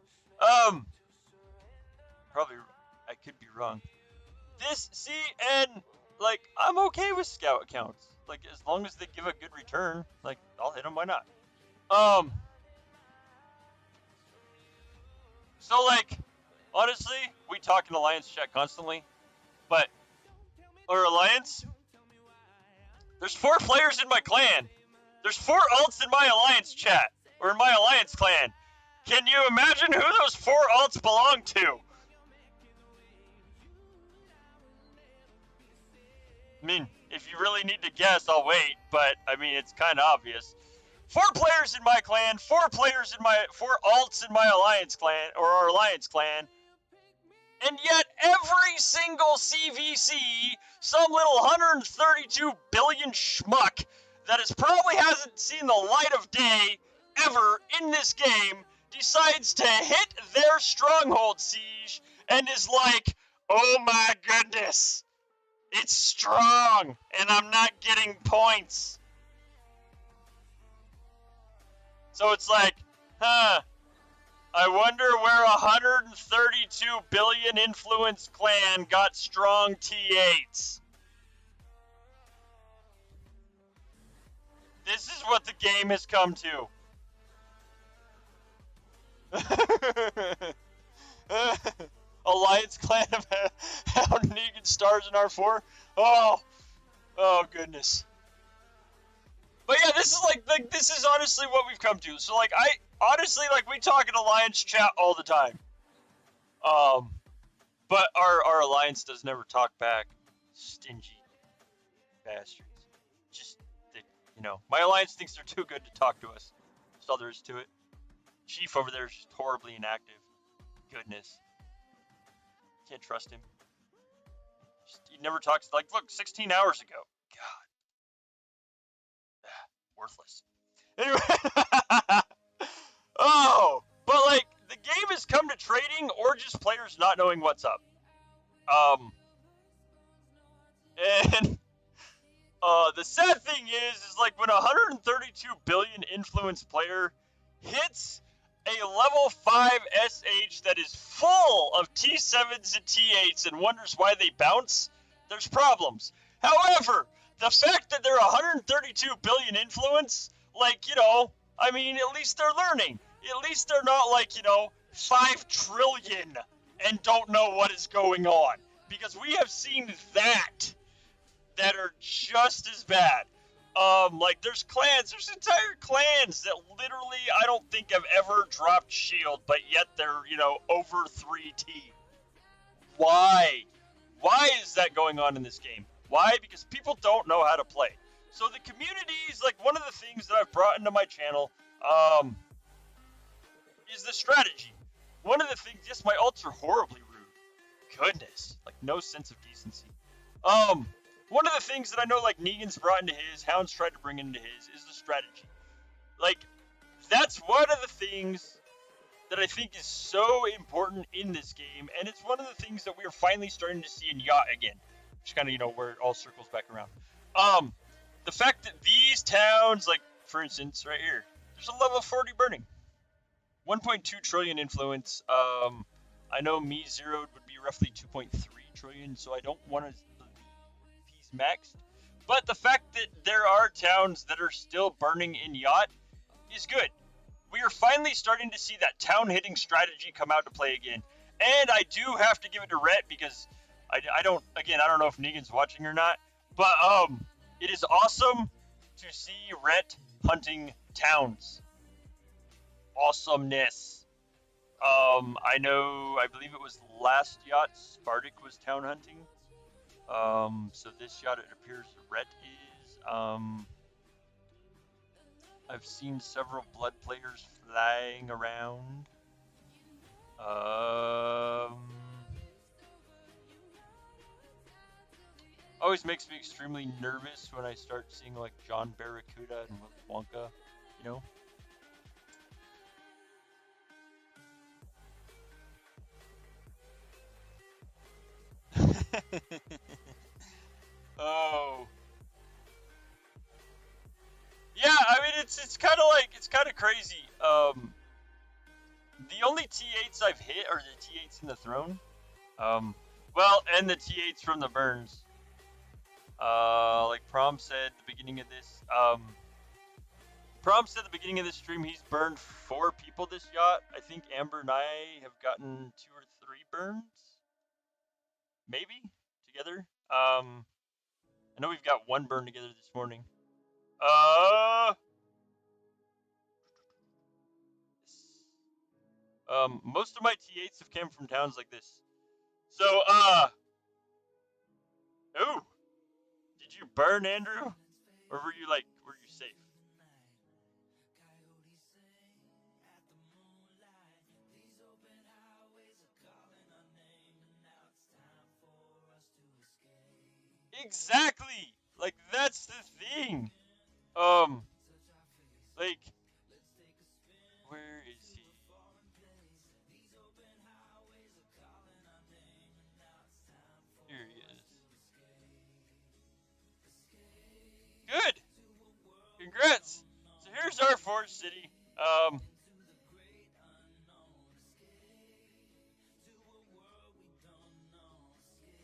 Probably I could be wrong. And like I'm okay with scout accounts. Like as long as they give a good return, like I'll hit them. Why not? So like honestly, we talk in alliance chat constantly, but our alliance, there's 4 players in my clan. There's 4 alts in my alliance chat, or in my alliance clan. Can you imagine who those 4 alts belong to? I mean, if you really need to guess, I'll wait, but I mean, it's kind of obvious. 4 players in my clan, 4 alts in my alliance clan, or our alliance clan. And yet, every single CVC, some little 132 billion schmuck that probably hasn't seen the light of day ever in this game decides to hit their stronghold siege and is like, oh my goodness, it's strong and I'm not getting points. So it's like, I wonder where 132 billion influence clan got strong T8s. This is what the game has come to. Alliance clan of how Negan stars in R4. Oh goodness. But yeah, this is like this is honestly what we've come to. So like honestly, like we talk in alliance chat all the time. But our alliance does never talk back. Stingy bastards. Just my alliance thinks they're too good to talk to us. That's all there is to it. Chief over there is just horribly inactive. Goodness. Can't trust him. He never talks. Like, look, 16 hours ago. God. Worthless. Anyway. Oh, but has come to trading or just players not knowing what's up. And the sad thing is like when a 132 billion influence player hits a level 5 SH that is full of T7s and T8s and wonders why they bounce, there's problems. However, the fact that they're 132 billion influence, like, you know, I mean, at least they're learning. At least they're not like, you know, 5 trillion and don't know what is going on. Because we have seen that are just as bad. Like there's entire clans that literally I don't think have ever dropped shield, but yet they're, you know, over 3T. Why? Why is that going on in this game? Why? Because people don't know how to play. So the community is like one of the things that I've brought into my channel, is the strategy. One of the things, yes, my ults are horribly rude. Goodness, like no sense of decency. One of the things that I know, like, Negan's brought into his, Hound's tried to bring into his, is the strategy. Like, that's one of the things that I think is so important in this game, and it's one of the things that we are finally starting to see in Yacht again, which kind of, you know, where it all circles back around. The fact that these towns, like, for instance, right here, there's a level 40 burning. 1.2 trillion influence. I know me zeroed would be roughly 2.3 trillion, so I don't want to maxed, but the fact that there are towns that are still burning in Yacht is good. We are finally starting to see that town hitting strategy come out to play again, and I do have to give it to Rhett because I don't know if Negan's watching or not, but it is awesome to see Rhett hunting towns. Awesomeness. I believe it was last Yacht Spartak was town hunting. So this Yacht, it appears Rhett is. I've seen several blood players flying around. Always makes me extremely nervous when I start seeing like John Barracuda and Willy Wonka, you know? Oh. Yeah, I mean it's kind of crazy. The only T8s I've hit are the T8s in the throne. Well, and the T8s from the burns. Like Prom said at the beginning of this, stream he's burned 4 people this Yacht. I think Amber and I have gotten 2 or 3 burns. Maybe together. I know we've got 1 burn together this morning. Most of my T8s have come from towns like this. So, oh, did you burn, Andrew? Or were you safe? Exactly! Like, that's the thing! Like, where is he? Here he is. Good! Congrats! So here's our Forge City.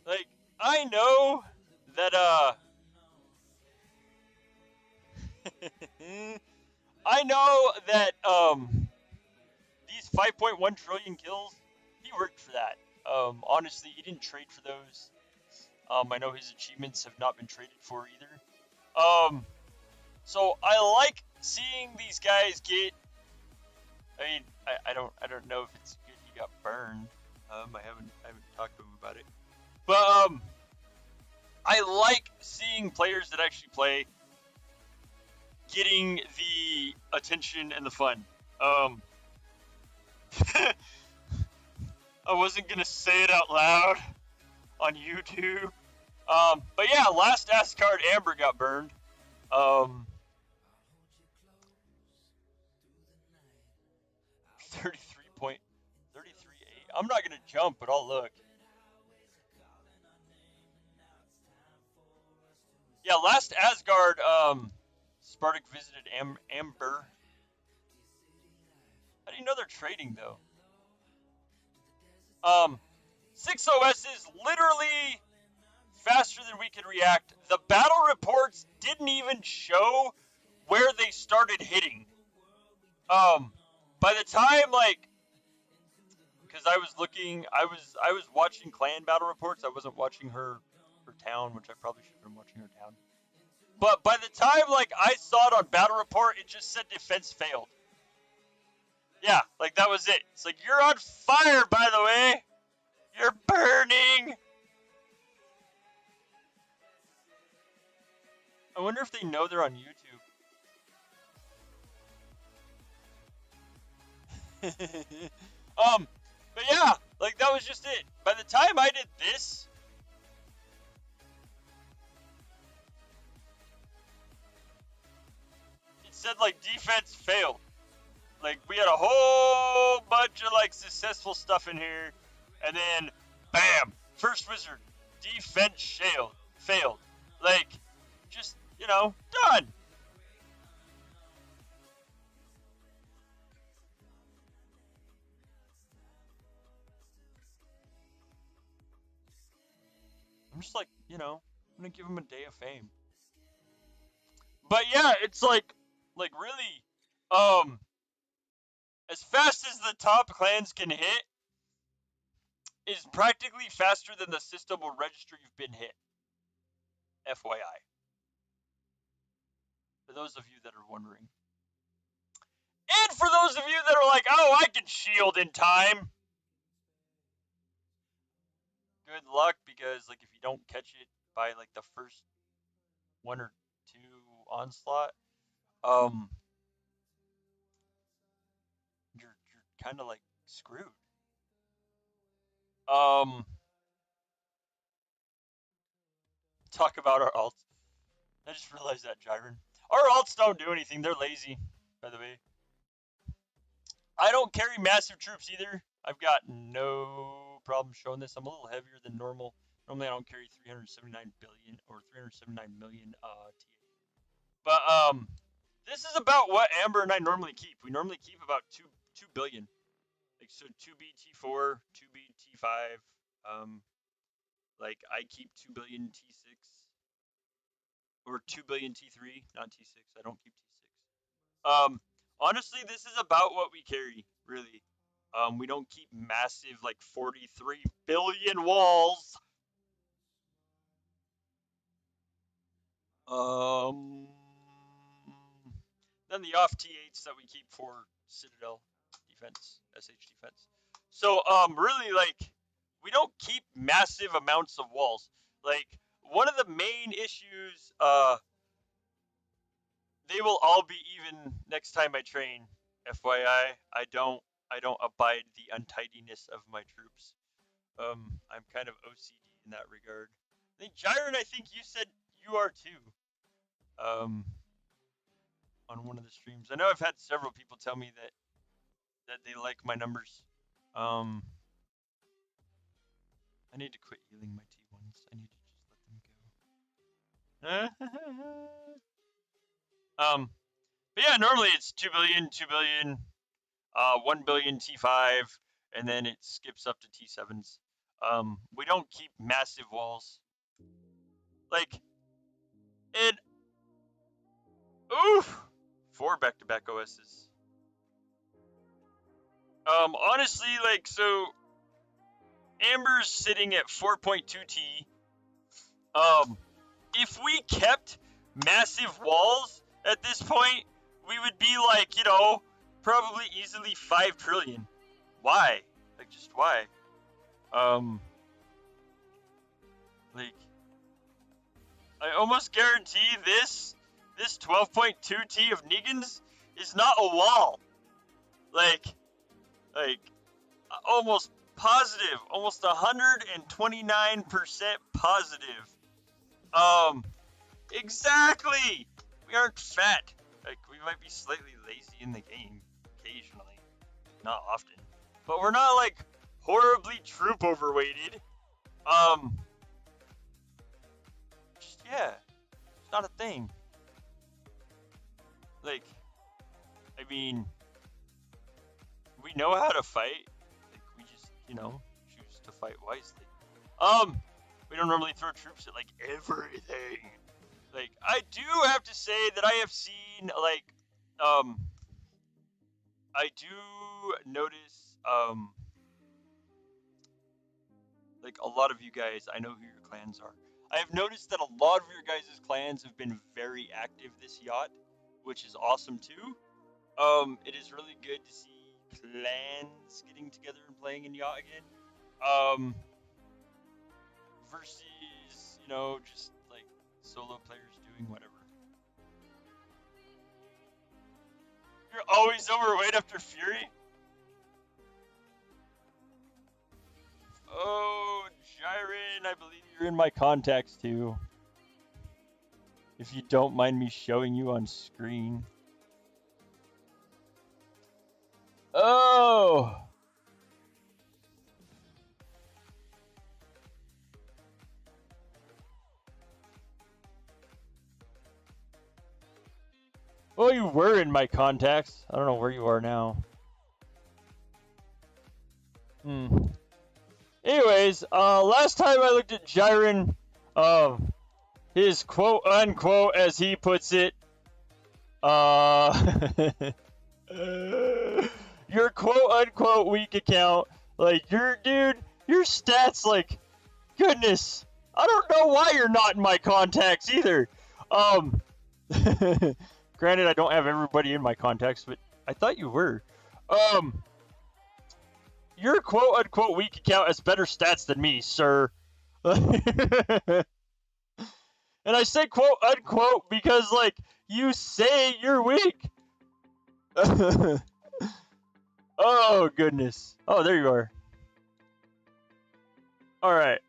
Like, I know that, I know that, these 5.1 trillion kills, he worked for that. Honestly, he didn't trade for those. I know his achievements have not been traded for either. So I like seeing these guys get, I mean, I don't know if it's good he got burned. I haven't talked to him about it. But, I like seeing players that actually play getting the attention and the fun. I wasn't gonna say it out loud on YouTube. But yeah, last Asgard Amber got burned. 33 I'm not gonna jump, but I'll look. Yeah, last Asgard, Spartak visited Amber. How do you know they're trading though? 6 OS is literally faster than we can react. The battle reports didn't even show where they started hitting. By the time, like, because I was looking, I was watching clan battle reports. I wasn't watching her town, which I probably should have been watching her town. But by the time, like, I saw it on battle report, it just said defense failed. Yeah, like, that was it. It's like, you're on fire, by the way. You're burning. I wonder if they know they're on YouTube. But yeah, like, that was just it. By the time I did this, it said, like, defense failed. Like, we had a whole bunch of, like, successful stuff in here, and then, bam, first wizard, defense failed. Like, just, you know, done. I'm just like, you know, I'm gonna give him a day of fame. But yeah, it's like really, as fast as the top clans can hit is practically faster than the system will register you've been hit. FYI. For those of you that are wondering. And for those of you that are like, oh, I can shield in time. Good luck, because like if you don't catch it by like the first 1 or 2 onslaught, you're kind of like screwed. Talk about our alts. I just realized that, Jiren. Our alts don't do anything. They're lazy, by the way. I don't carry massive troops either. I've got no problem showing this. I'm a little heavier than normal. Normally I don't carry 379 billion or 379 million TA. But this is about what Amber and I normally keep. We normally keep about 2 billion. Like, so 2B T4, 2B T5. Like, I keep 2 billion T6 or 2 billion T3, not T6. I don't keep T6. Honestly, this is about what we carry, really. We don't keep massive, like, 43 billion walls. Then the off T8s that we keep for Citadel defense, SH defense. So, really, like, we don't keep massive amounts of walls. Like, one of the main issues, they will all be even next time I train. FYI, I don't abide the untidiness of my troops. I'm kind of OCD in that regard. I think Jiren, I think you said you are too. On one of the streams, I know I've had several people tell me that they like my numbers. I need to quit healing my T1s. I need to just let them go. But yeah, normally it's 2 billion, 2 billion, 1 billion T5, and then it skips up to T7s. We don't keep massive walls. Like, it. Oof! 4 back-to-back OSs. Honestly, like, so Amber's sitting at 4.2 T. If we kept massive walls at this point, we would be like, you know, probably easily 5 trillion. Why? Like, just why? Like, I almost guarantee this 12.2 T of Negans is not a wall. Like, almost positive, almost 129% positive. Exactly. We aren't fat. Like, we might be slightly lazy in the game occasionally, not often, but we're not like horribly troop overweighted. Just, yeah, it's not a thing. Like, I mean, we know how to fight. Like, we just, choose to fight wisely. We don't normally throw troops at, like, everything. Like, I do have to say that I have seen, like, I do notice, like, a lot of you guys, I know who your clans are. I have noticed that a lot of your guys' clans have been very active this yacht, which is awesome too. It is really good to see clans getting together and playing in yacht again. Versus, just like solo players doing whatever. You're always overweight after Fury? Oh, Jiren, I believe you're in my contacts too. If you don't mind me showing you on screen. Oh! Well, you were in my contacts. I don't know where you are now. Anyways, last time I looked at Jiren, his quote unquote, as he puts it, your quote unquote weak account, like, your stats, like, goodness, I don't know why you're not in my contacts either. Granted, I don't have everybody in my contacts, but I thought you were. Your quote unquote weak account has better stats than me, sir. And I say quote unquote because, like, you say you're weak. Oh, goodness. Oh, there you are. Alright.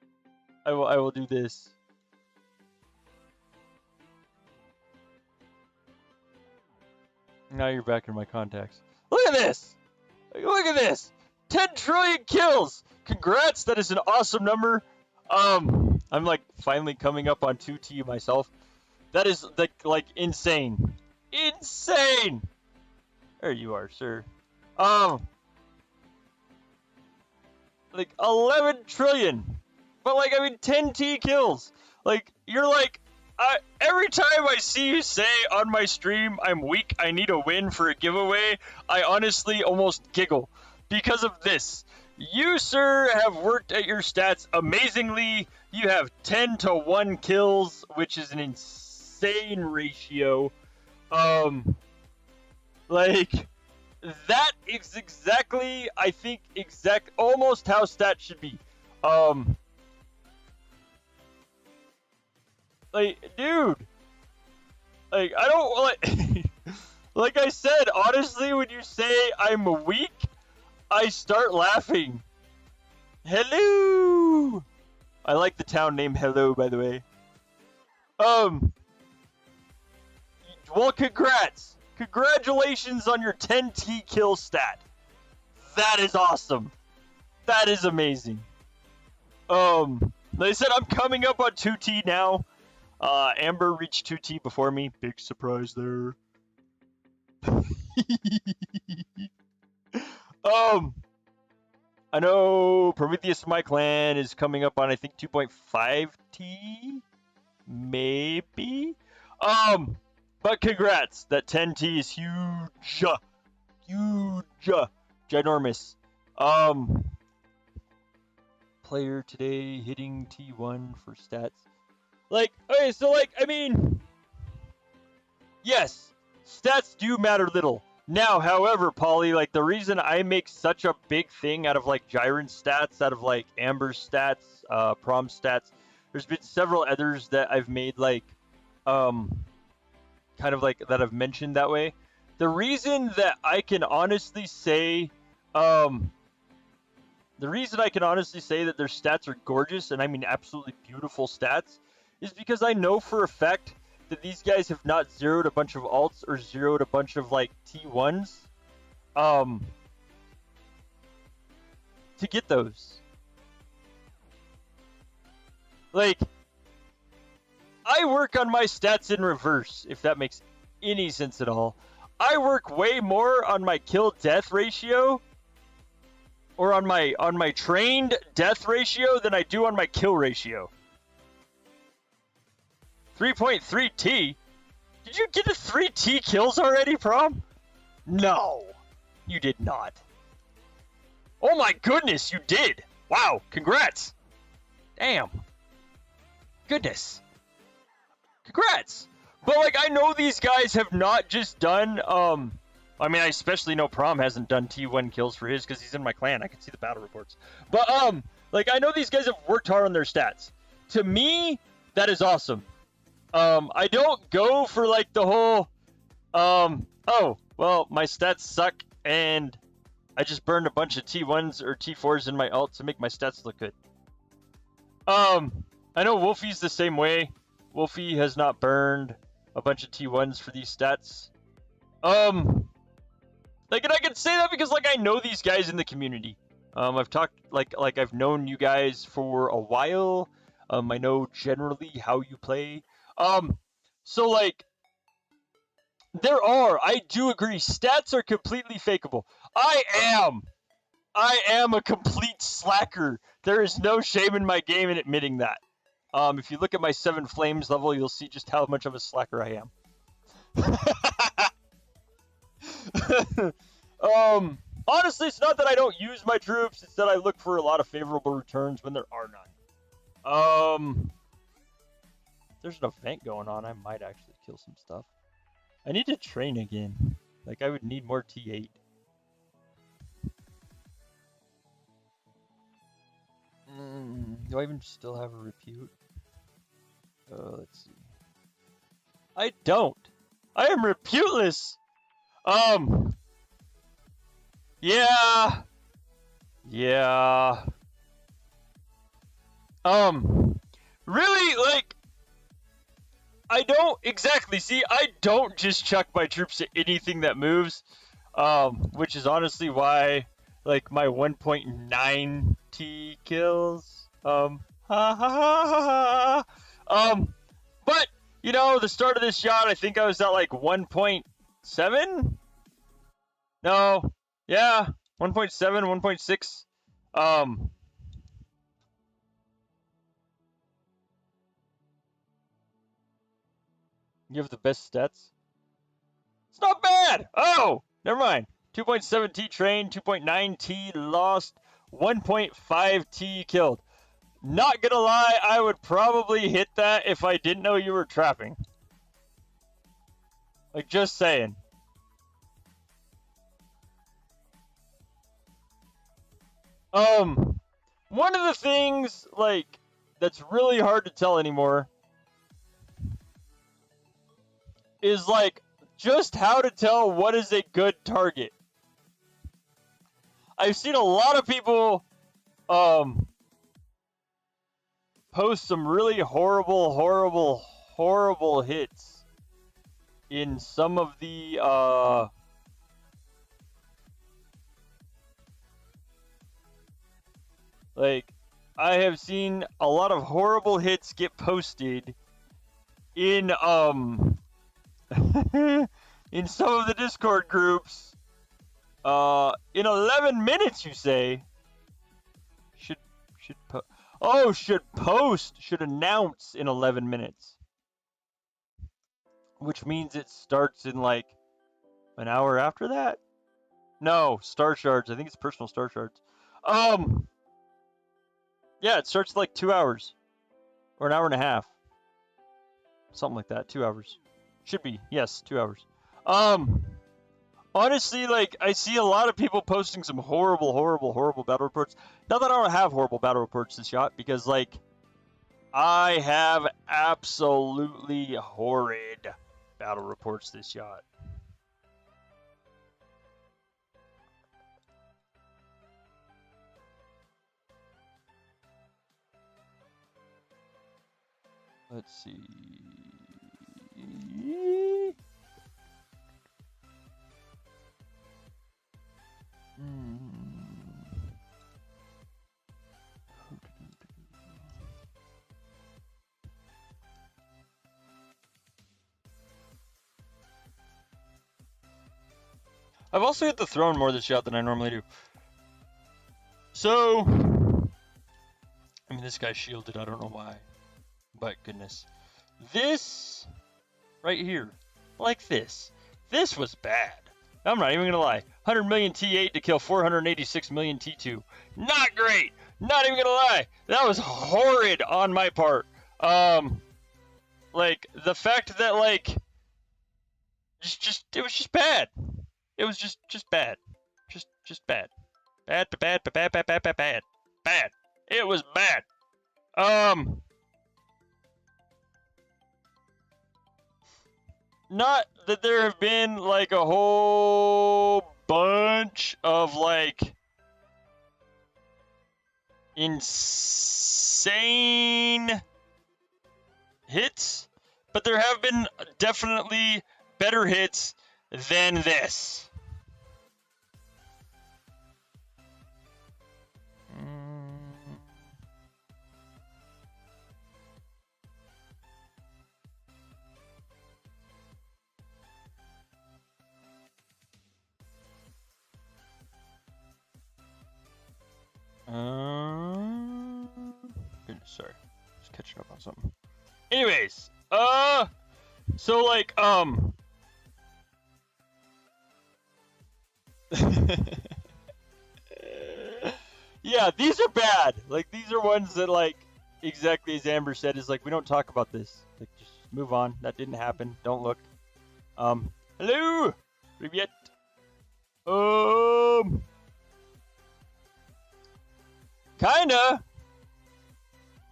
I will do this. Now you're back in my contacts. Look at this! Look at this! 10 trillion kills! Congrats, that is an awesome number. I'm like finally coming up on 2T myself. That is like insane. Insane! There you are, sir. Like 11 trillion. But like, I mean, 10T kills. Like, you're like, every time I see you say on my stream, I'm weak, I need a win for a giveaway, I honestly almost giggle. Because of this. You, sir, have worked at your stats amazingly. You have 10 to 1 kills, which is an insane ratio. Like, that is exactly, I think, almost how stats should be. Like, dude, like, I don't, like, like I said, honestly, when you say I'm weak, I start laughing. Hello! I like the town name Hello, by the way. Well, congrats. Congratulations on your 10T kill stat. That is awesome. That is amazing. Like I said, I'm coming up on 2T now. Amber reached 2T before me. Big surprise there. I know Prometheus in my clan is coming up on, I think, 2.5T? Maybe? But congrats. That 10T is huge. Huge. Ginormous. Player today hitting T1 for stats. Like, okay, so, like, I mean, yes, stats do matter little. Now, however, Polly, like, the reason I make such a big thing out of, like, Jiren's stats, out of, like, Amber's stats, Prom's stats, there's been several others that I've made, like, kind of, like, that I've mentioned that way. The reason that I can honestly say, that their stats are gorgeous, and I mean absolutely beautiful stats, is because I know for a fact that these guys have not zeroed a bunch of alts or zeroed a bunch of, like, T1s. To to get those. Like, I work on my stats in reverse, if that makes any sense at all. I work way more on my kill-death ratio, or on my trained death ratio, than I do on my kill ratio. 3.3 T? Did you get to 3 T kills already, Prom? No, you did not. Oh my goodness, you did! Wow, congrats! Damn. Goodness. Congrats! But, like, I know these guys have not just done, I mean, I especially know Prom hasn't done T1 kills for his because he's in my clan. I can see the battle reports. But, like, I know these guys have worked hard on their stats. To me, that is awesome. I don't go for, like, the whole, oh, well, my stats suck, and I just burned a bunch of T1s or T4s in my ult to make my stats look good. I know Wolfie's the same way. Wolfie has not burned a bunch of T1s for these stats. Like, and I can say that because, like, I know these guys in the community. I've talked, like I've known you guys for a while. I know generally how you play. So, like, I do agree, stats are completely fakeable. I am a complete slacker. There is no shame in my game in admitting that. If you look at my 7 Flames level, you'll see just how much of a slacker I am. Honestly, it's not that I don't use my troops, it's that I look for a lot of favorable returns when there are none. There's an event going on, I might actually kill some stuff. I need to train again. Like, I would need more T8. Do I even still have a repute? Let's see. I don't. I am reputeless. Yeah. Really, like, I don't exactly see. I don't just chuck my troops at anything that moves, which is honestly why, like, my 1.9 T kills. But you know, the start of this shot, I think I was at like 1.7. No, yeah, 1.7, 1.6. You have the best stats. It's not bad. Oh, never mind. 2.7 T trained, 2.9 T lost, 1.5 T killed. Not gonna lie, I would probably hit that if I didn't know you were trapping. Like, just saying. One of the things, like, that's really hard to tell anymore is, like, just how to tell what is a good target. I've seen a lot of people, post some really horrible hits in some of the, like, I have seen a lot of horrible hits get posted in, in some of the Discord groups, in 11 minutes, you say? Should announce in 11 minutes. Which means it starts in, like, an hour after that? No, star shards. I think it's personal star shards. Yeah, it starts like 2 hours. Or an hour and a half. Something like that. 2 hours. Should be. Yes, 2 hours. Honestly, like, I see a lot of people posting some horrible battle reports. Not that I don't have horrible battle reports this shot, because, like, I have absolutely horrid battle reports this shot. Let's see. I've also hit the throne more this shot than I normally do. So, I mean, this guy's shielded. I don't know why, but goodness, this right here, like this was bad. I'm not even gonna lie. 100 million T8 to kill 486 million T2. Not great. Not even gonna lie. That was horrid on my part. Like the fact that like, it was just bad. It was just bad. Just bad. Bad. Bad. It was bad. Not that there have been like a whole bunch of like insane hits, but there have been definitely better hits than this. Goodness, sorry. Just catching up on something. Anyways, so like, yeah, these are bad. Like, these are ones that, like, exactly as Amber said, is like, we don't talk about this. Like, just move on. That didn't happen. Don't look. Hello? Привет. Kinda.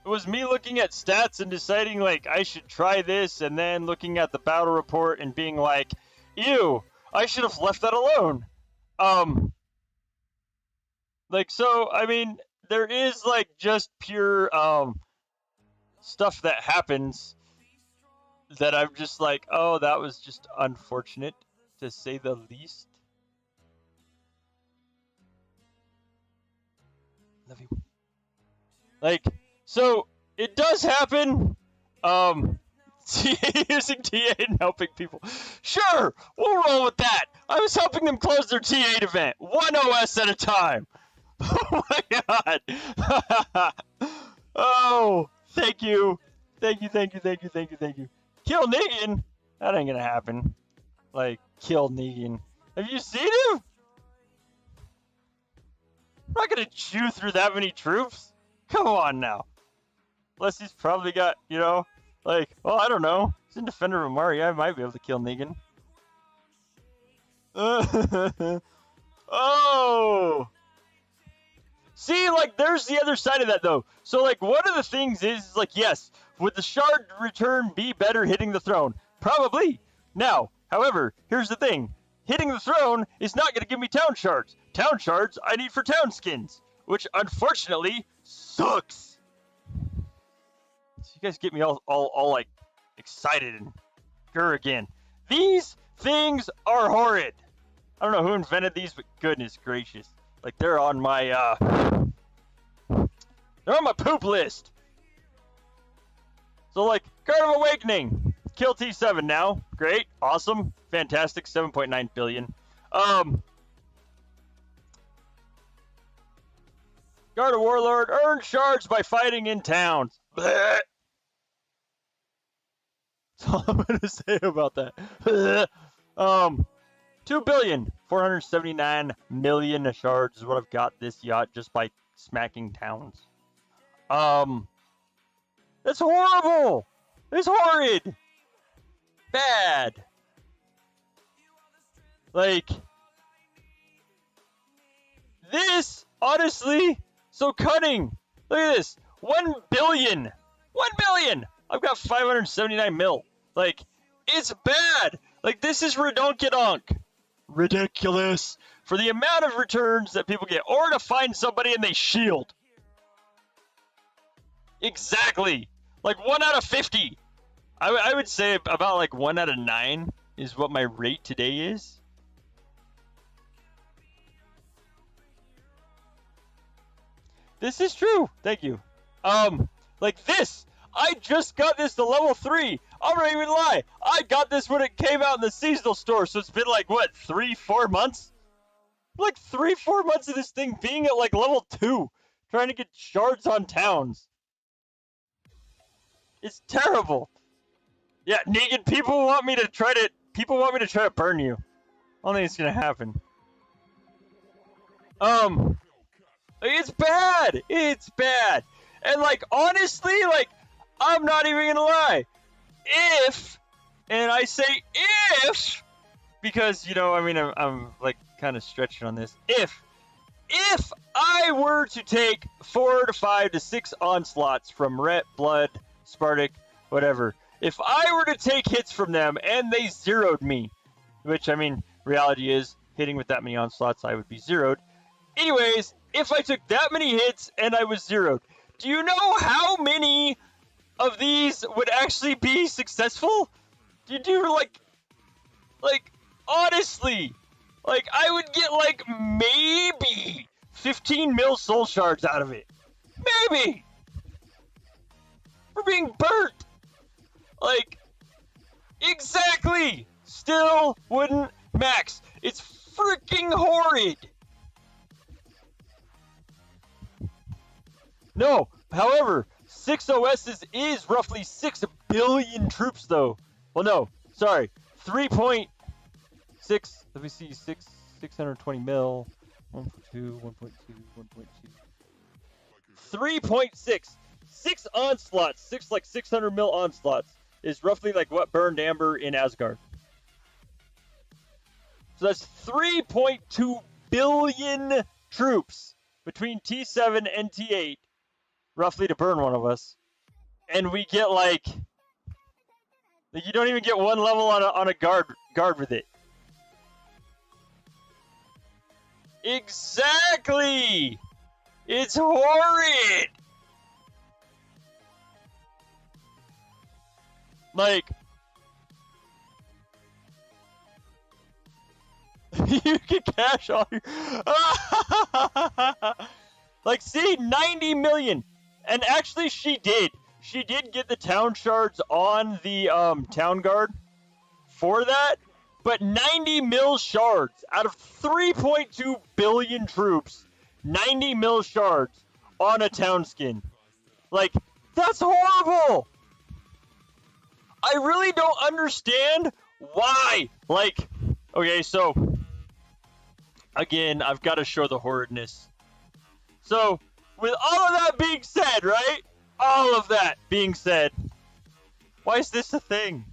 It was me looking at stats and deciding, like, I should try this, and then looking at the battle report and being like, ew, I should have left that alone. Like, so, I mean, there is, like, just pure, stuff that happens that I'm just like, oh, that was just unfortunate, to say the least. Love you. Like, so, it does happen, using T8 and helping people. Sure, we'll roll with that. I was helping them close their T8 event, one OS at a time. Oh my god. Oh, thank you. Thank you. Kill Negan? That ain't gonna happen. Like, kill Negan. Have you seen him? I'm not gonna chew through that many troops. Come on now. Unless he's probably got, you know, like, well, I don't know. He's in Defender of Amari. I might be able to kill Negan. Oh! See, like, there's the other side of that, though. So, like, one of the things is, like, yes, would the shard return be better hitting the throne? Probably. Now, however, here's the thing. Hitting the throne is not going to give me town shards. Town shards I need for town skins, which, unfortunately, sucks. So you guys get me all like, excited and grr again. These things are horrid. I don't know who invented these, but goodness gracious. Like, they're on my poop list. So, like, Card of Awakening. Kill T7 now. Great. Awesome. Fantastic. 7.9 billion. Guard of Warlord. Earn shards by fighting in towns. Blech. That's all I'm going to say about that. Blech. 2 billion. 479 million shards is what I've got this yacht just by smacking towns. That's horrible. It's horrid. Bad. Like, this, honestly, so cunning. Look at this. 1 billion. 1 billion. I've got 579 mil. Like, it's bad. Like, this is redonkadonk. Ridiculous. For the amount of returns that people get, or to find somebody and they shield. Exactly. Like 1 out of 50. I would say about like 1 out of 9 is what my rate today is. This is true. Thank you. Like this. I just got this to level 3. I'm not even lie. I got this when it came out in the seasonal store, so it's been like, what, 3-4 months? Like 3-4 months of this thing being at like level 2, trying to get shards on towns. It's terrible. Yeah, Negan, people want me to try to burn you. I don't think it's gonna happen. It's bad. It's bad. And like honestly, like I'm not even gonna lie. If, and I say if, because you know, I mean, I'm like kind of stretching on this. If I were to take 4 to 5 to 6 onslaughts from Rhett, Blood, Spartak, whatever, if I were to take hits from them and they zeroed me, which I mean, reality is hitting with that many onslaughts, I would be zeroed. Anyways, if I took that many hits and I was zeroed, do you know how many of these would actually be successful? Do you do like honestly, like I would get like maybe 15 mil soul shards out of it. Maybe. For being burnt. Like, exactly. Still wouldn't max. It's freaking horrid. No, however, 6 OSs is roughly 6 billion troops, though. Well, no, sorry, 3.6. Let me see, 620 mil. 1.2, 1.2, 1.2. 3.6. 6 onslaughts, 600 mil onslaughts is roughly like what burned Amber in Asgard. So that's 3.2 billion troops between T7 and T8, roughly, to burn one of us. And we get like you don't even get one level on a guard with it. Exactly! It's horrid! Like, you can cash all your... Like, see, 90 million. And actually, she did. She did get the town shards on the town guard for that. But 90 mil shards out of 3.2 billion troops. 90 mil shards on a town skin. Like, that's horrible! I really don't understand why. Like, okay, so again, I've got to show the horridness. So, with all of that being said, right? All of that being said, why is this a thing?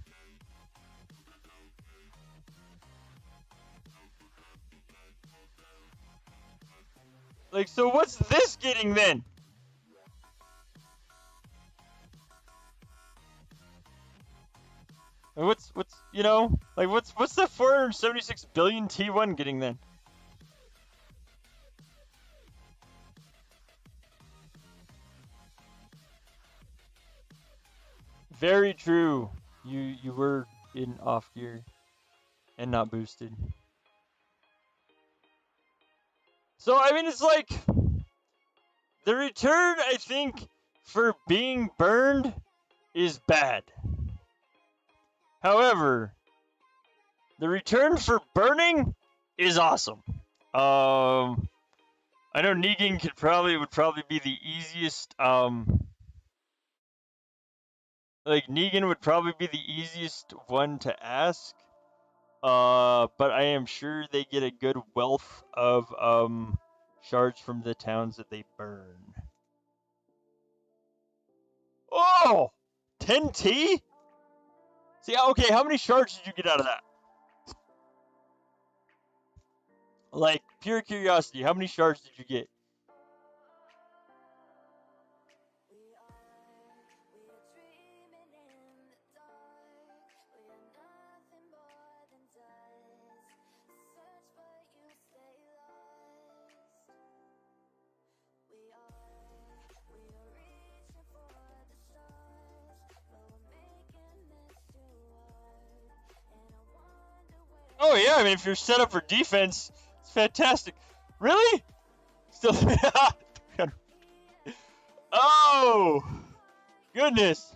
Like, so what's this getting then? What's you know, like what's the 476 billion T1 getting then? Very true. You were in off gear and not boosted. So I mean, it's like the return, I think, for being burned is bad. However, the return for burning is awesome. I know Negan would probably be the easiest. Like Negan would probably be the easiest one to ask. But I am sure they get a good wealth of shards from the towns that they burn. Oh, 10T? See, okay, how many shards did you get out of that? Like, pure curiosity, how many shards did you get? Oh yeah, I mean, if you're set up for defense, it's fantastic. Really? Still, oh, Goodness.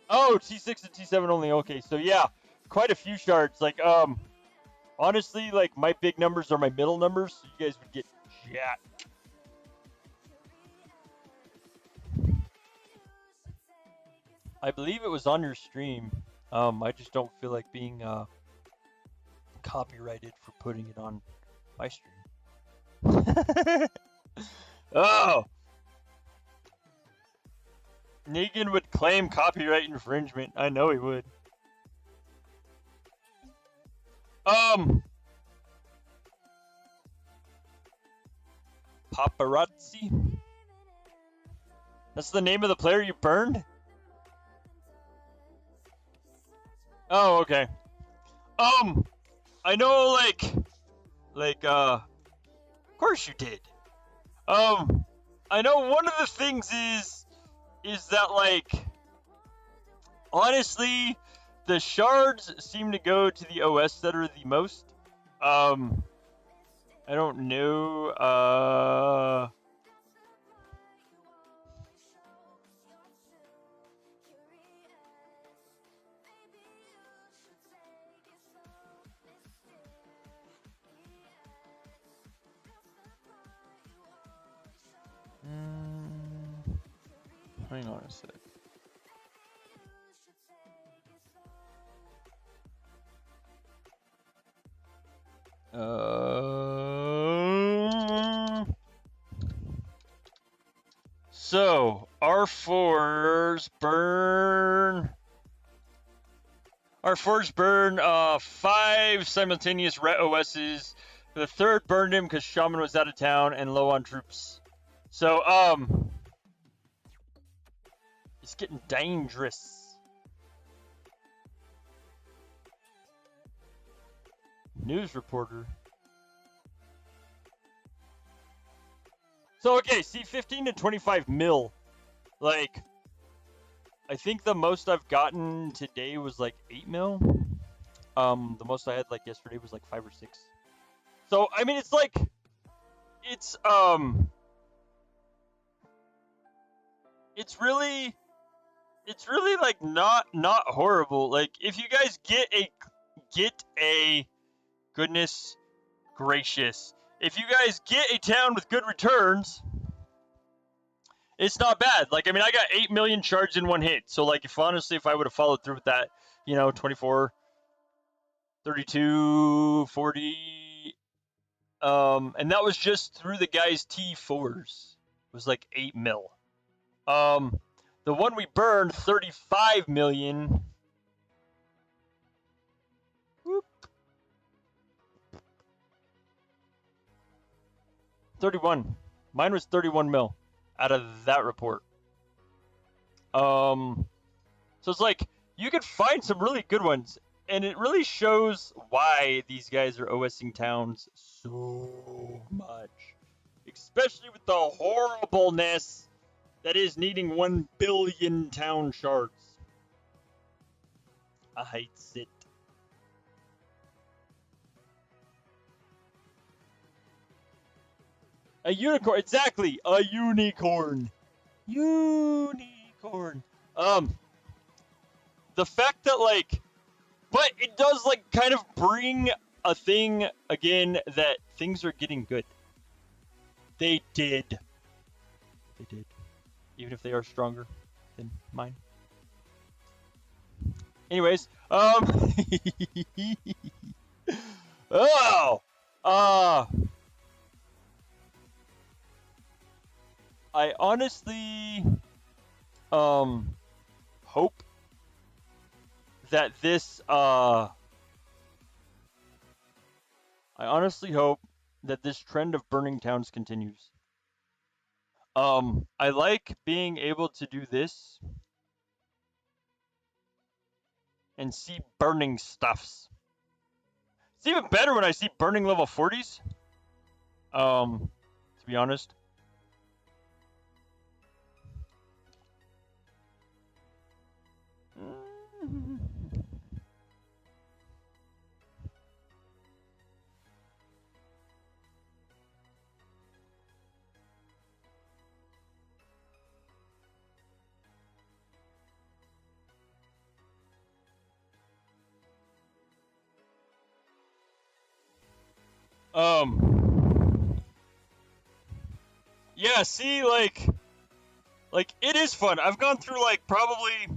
Oh, T6 and T7 only. Okay, so yeah, quite a few shards. Like, honestly, like, my big numbers are my middle numbers, so you guys would get jacked. I believe it was on your stream. I just don't feel like being copyrighted for putting it on my stream. Oh! Negan would claim copyright infringement. I know he would. Paparazzi? That's the name of the player you burned? Oh, okay. I know, of course you did. I know one of the things is that, like, honestly, the shards seem to go to the OS that are the most. I don't know, hang on a sec. So R4s burn. R4s burn 5 simultaneous ret OSs. The third burned him because Shaman was out of town and low on troops. So it's getting dangerous. News reporter. So okay, see, 15 to 25 mil. Like, I think the most I've gotten today was like 8 mil. The most I had like yesterday was like 5 or 6. So I mean, it's like, it's really like not horrible. Like, if you guys get a goodness gracious, if you guys get a town with good returns, it's not bad. Like, I mean, I got 8 million shards in one hit. So, like, if I would have followed through with that, 24, 32, 40, and that was just through the guy's T4s. It was like 8 mil. The one we burned, 35 million. Whoop. 31. Mine was 31 mil out of that report. So it's like, you could find some really good ones, and it really shows why these guys are OSing towns so much. Especially with the horribleness that is needing 1 billion town shards. I hate it. A unicorn, exactly, a unicorn. Unicorn. The fact that, like, but it does, like, kind of bring a thing again that things are getting good. They did. They did. Even if they are stronger than mine. Anyways, oh, I honestly, hope that this, I honestly hope that this trend of burning towns continues. I like being able to do this and see burning stuffs. It's even better when I see burning level 40s. To be honest. Yeah, see, like it is fun. I've gone through like probably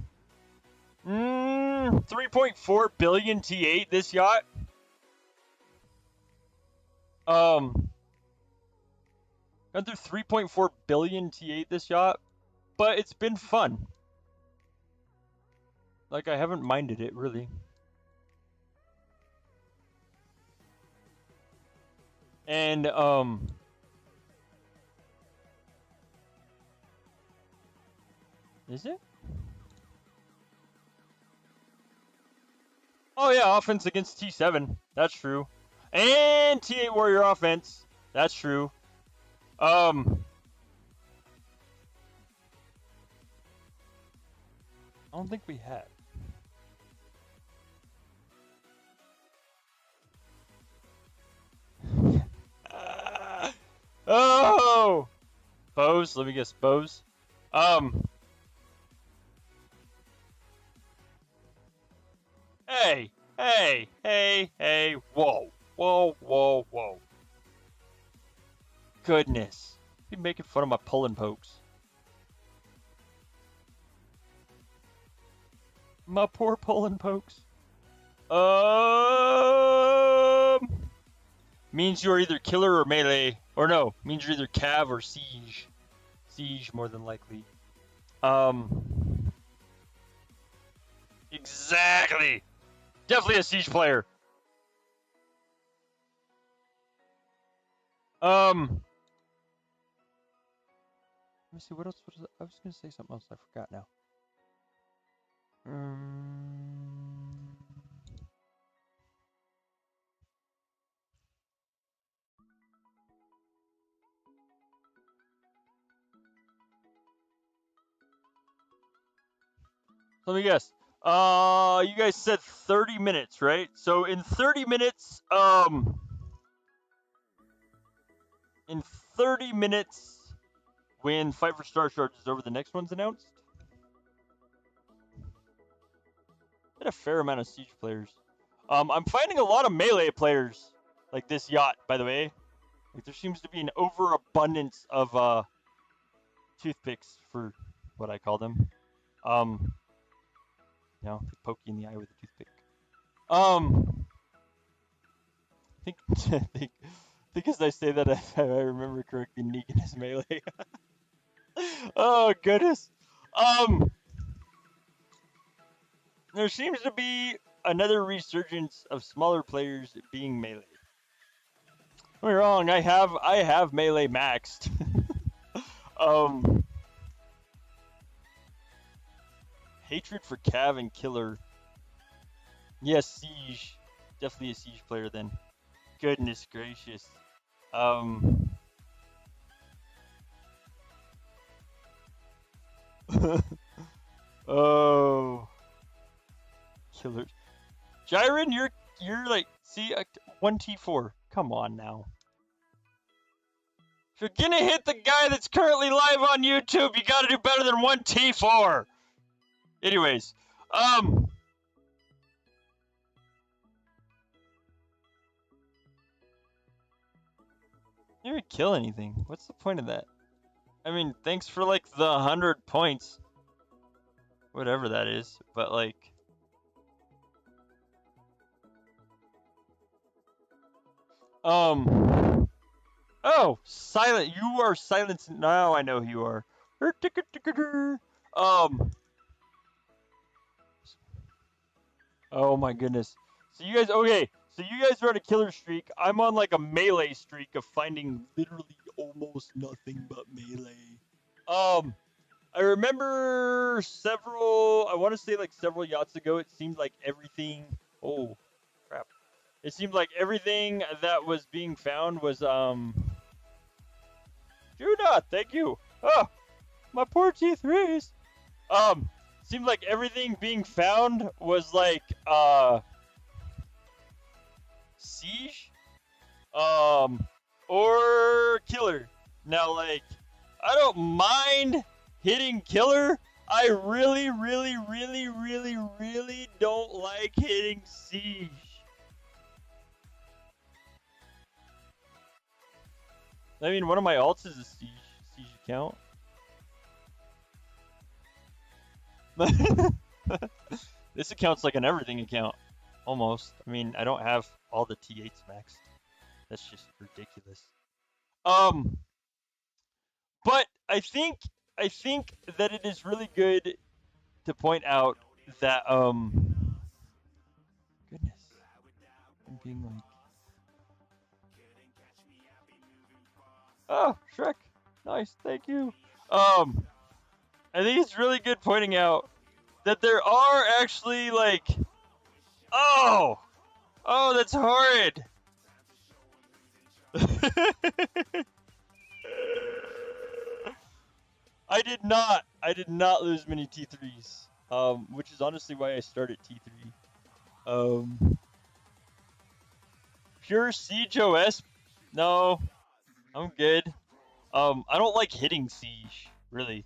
3.4 billion T8 this yacht. Gone through 3.4 billion T8 this yacht, but it's been fun. Like, I haven't minded it really. And is it? Oh yeah, offense against T7. That's true. And T8 warrior offense. That's true. I don't think we had. Oh! Bows, let me guess, bows. Hey, whoa, whoa. Goodness. You making fun of my pull and pokes. My poor pull and pokes. Means you're either killer or melee. Or no, means you're either cav or siege. Siege, more than likely. Exactly. Definitely a siege player. Let me see, what else was I was gonna say something else, I forgot now. Let me guess. You guys said 30 minutes, right? So in 30 minutes, when Fight for Star Charge is over, the next one's announced. Got a fair amount of siege players. I'm finding a lot of melee players, like this yacht, by the way. Like, there seems to be an overabundance of toothpicks, for what I call them. You know, poke you in the eye with a toothpick. I think as I say that, if I remember correctly, Negan is melee. Oh goodness. There seems to be another resurgence of smaller players being melee. Don't get me wrong, I have melee maxed. Hatred for Cav and Killer. Yes, Siege. Definitely a Siege player then. Goodness gracious. Oh. Killer. Jiren, you're like, see, 1T4. Come on now. If you're gonna hit the guy that's currently live on YouTube, you gotta do better than 1T4. Anyways, you didn't kill anything. What's the point of that? I mean, thanks for like the 100 points. Whatever that is, but like... Oh, silent. You are silenced. Now I know who you are. Oh my goodness. So you guys, okay. So you guys are on a killer streak. I'm on like a melee streak of finding literally almost nothing but melee. I remember I want to say like several yachts ago, it seemed like everything, oh crap. It seemed like everything that was being found was, do not, thank you. Oh, my poor T3s. Seemed like everything being found was like, siege, or killer. Now, like, I don't mind hitting killer. I really don't like hitting siege. I mean, one of my alts is a siege account. This account's like an everything account, almost. I mean, I don't have all the T8s maxed. That's just ridiculous. But I think that it is really good to point out that goodness, I'm being like, oh, Shrek, nice, thank you. I think it's really good pointing out that there are actually like, oh, that's horrid. I did not lose many T3s, which is honestly why I started T3. Pure Siege OS? No, I'm good. I don't like hitting Siege, really.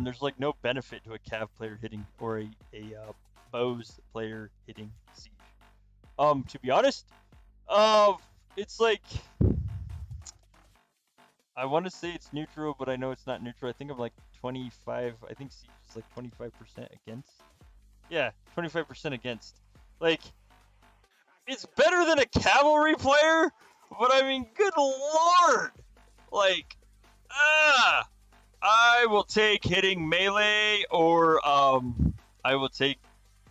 There's like no benefit to a Cav player hitting, or a Bows player hitting Siege. To be honest, it's like, I want to say it's neutral, but I know it's not neutral. I think I'm like 25. I think Siege is like 25% against. Yeah, 25% against. Like, it's better than a cavalry player, but I mean, good lord! Like, I will take hitting melee, or I will take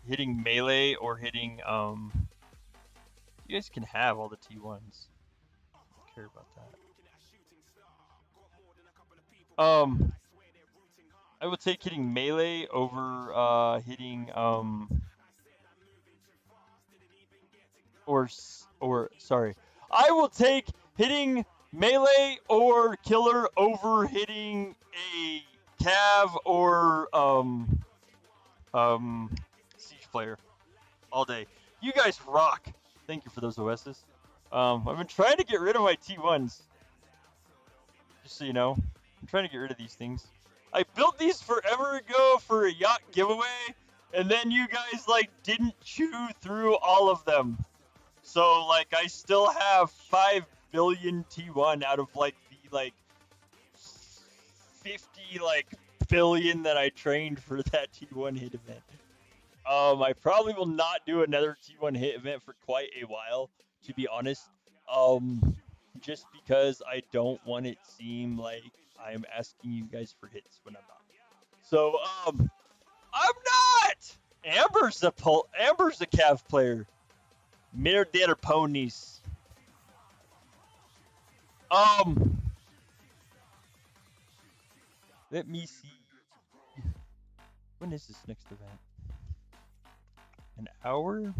hitting melee or hitting You guys can have all the T1s. I don't care about that. I would take hitting melee over hitting sorry. I will take hitting melee or killer over hitting a cav or siege player all day. You guys rock. Thank you for those OSs. I've been trying to get rid of my T1s. Just so you know. I'm trying to get rid of these things. I built these forever ago for a yacht giveaway, and then you guys like didn't chew through all of them. So like I still have 5 billion T1 out of like the like 50 like billion that I trained for that T1 hit event. I probably will not do another T1 hit event for quite a while, to be honest. Just because I don't want it to seem like I'm asking you guys for hits when I'm not. So, I'm not! Amber's a Cav player. Murder ponies. Let me see. When is this next event? An hour?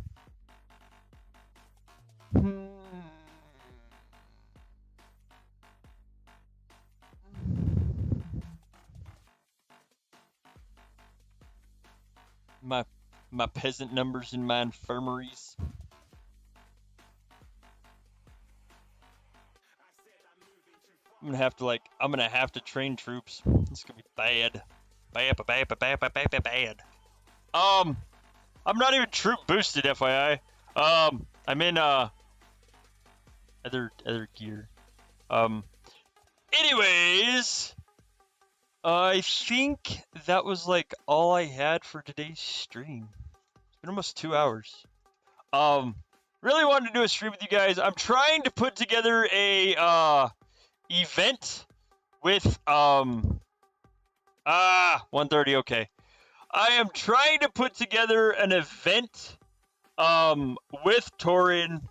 My peasant numbers in my infirmaries. I'm gonna have to train troops. It's gonna be bad. Bad. I'm not even troop boosted, FYI. I'm in other gear. Anyways, I think that was like all I had for today's stream. It's been almost 2 hours. Really wanted to do a stream with you guys. I'm trying to put together a event with 1:30. Okay. I am trying to put together an event with Torin.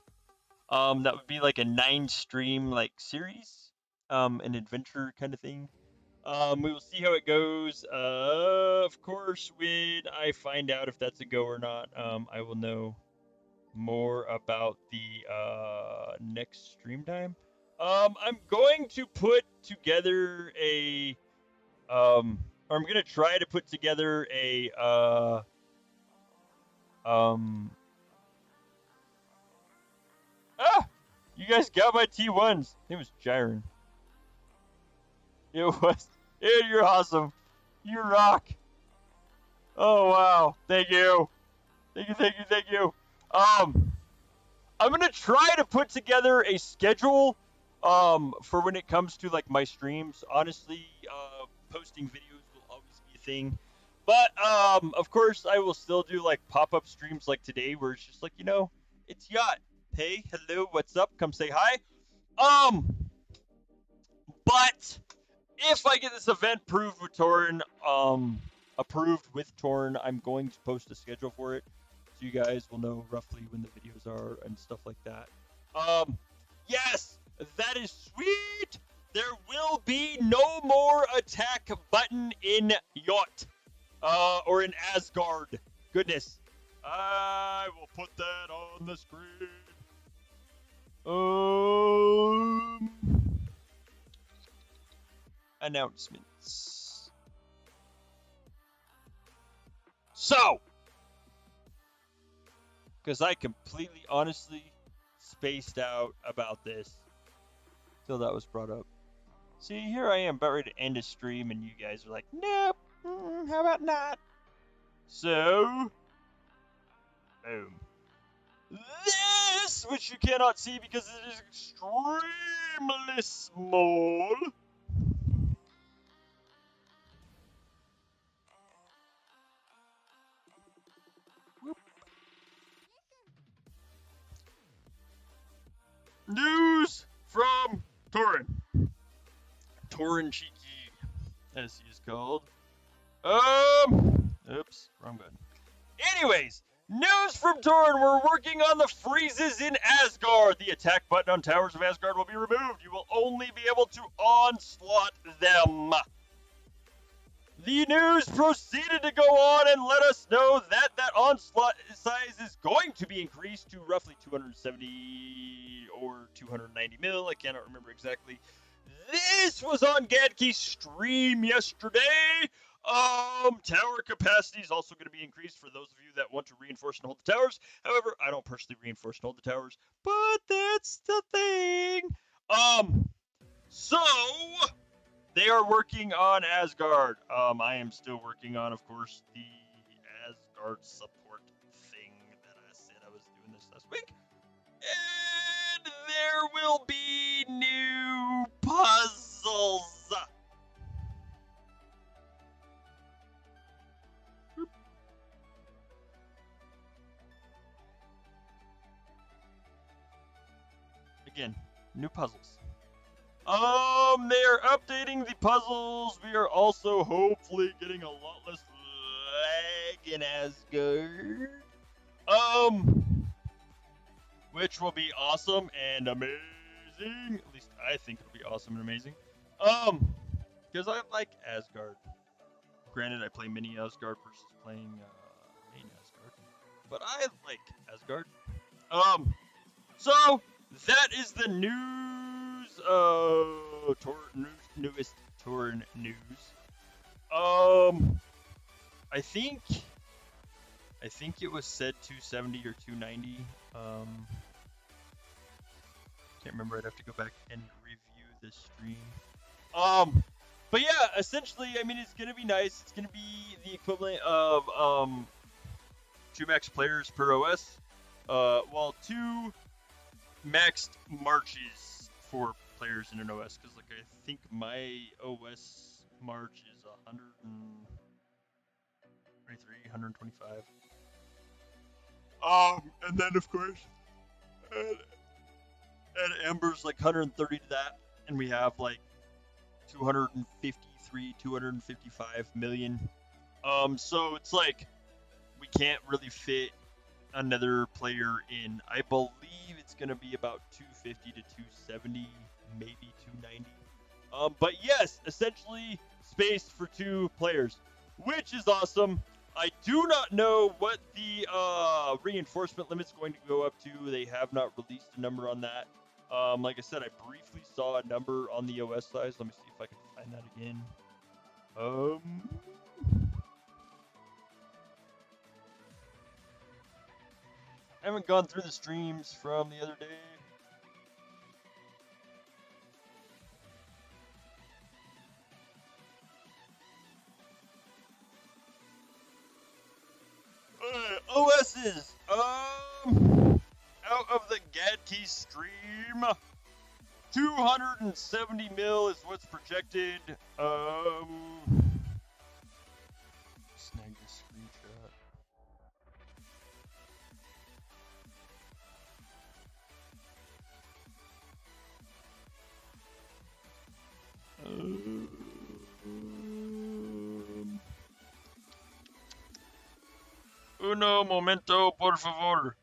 That would be like a 9-stream like series, an adventure kind of thing. We will see how it goes. Of course, when I find out if that's a go or not, I will know more about the next stream time. I'm going to put together a or I'm gonna try to put together a you guys got my T1s. His name was Jiren. It was. Dude, you're awesome. You rock. Oh wow. Thank you. Thank you. I'm gonna try to put together a schedule For when it comes to like my streams, honestly, posting videos will always be a thing. But of course, I will still do like pop-up streams like today, where it's just like it's Yacht. Hey, hello, what's up? Come say hi. Um, but if I get this event approved with Torn, I'm going to post a schedule for it, so you guys will know roughly when the videos are and stuff like that. Yes, that is sweet. There will be no more attack button in Yacht, or in Asgard. Goodness, I will put that on the screen. Announcements. So, because I completely, honestly spaced out about this till that was brought up. See, here I am about ready to end a stream, and you guys are like, nope, how about not? So, boom. This, which you cannot see because it is extremely small. News from Torin. Torin Cheeky, as he is called. Oops, wrong button. Anyways, news from Torin. We're working on the freezes in Asgard. The attack button on Towers of Asgard will be removed. You will only be able to onslaught them. The news proceeded to go on and let us know that onslaught size is going to be increased to roughly 270 or 290 mil. I cannot remember exactly. This was on Gadkey's stream yesterday. Tower capacity is also going to be increased for those of you that want to reinforce and hold the towers. However, I don't personally reinforce and hold the towers, but that's the thing. So they are working on Asgard. I am still working on, of course, the Asgard support thing that I said I was doing this last week. And there will be new puzzles. Again, new puzzles. They are updating the puzzles. We are also hopefully getting a lot less lag in Asgard. Which will be awesome and amazing. At least I think it'll be awesome and amazing. Because I like Asgard. Granted, I play mini Asgard versus playing main Asgard, but I like Asgard. So that is the news. Newest Torn news. I think it was said 270 or 290. Can't remember. I'd have to go back and review the stream. But yeah, essentially, I mean, it's gonna be nice. It's gonna be the equivalent of 2 max players per OS, while 2 maxed marches for players in an OS. Because like I think my OS march is 123, 125. And then of course, and Ember's like 130 to that, and we have like 253, 255 million. So it's like we can't really fit another player in. I believe it's gonna be about 250 to 270, maybe 290. But yes, essentially space for 2 players, which is awesome. I do not know what the reinforcement limit's going to go up to. They have not released a number on that. Like I said, I briefly saw a number on the OS size. Let me see if I can find that again. I haven't gone through the streams from the other day. OS's out of the Gadkey stream. 270 mil is what's projected. Snag this screenshot. Uno momento, por favor.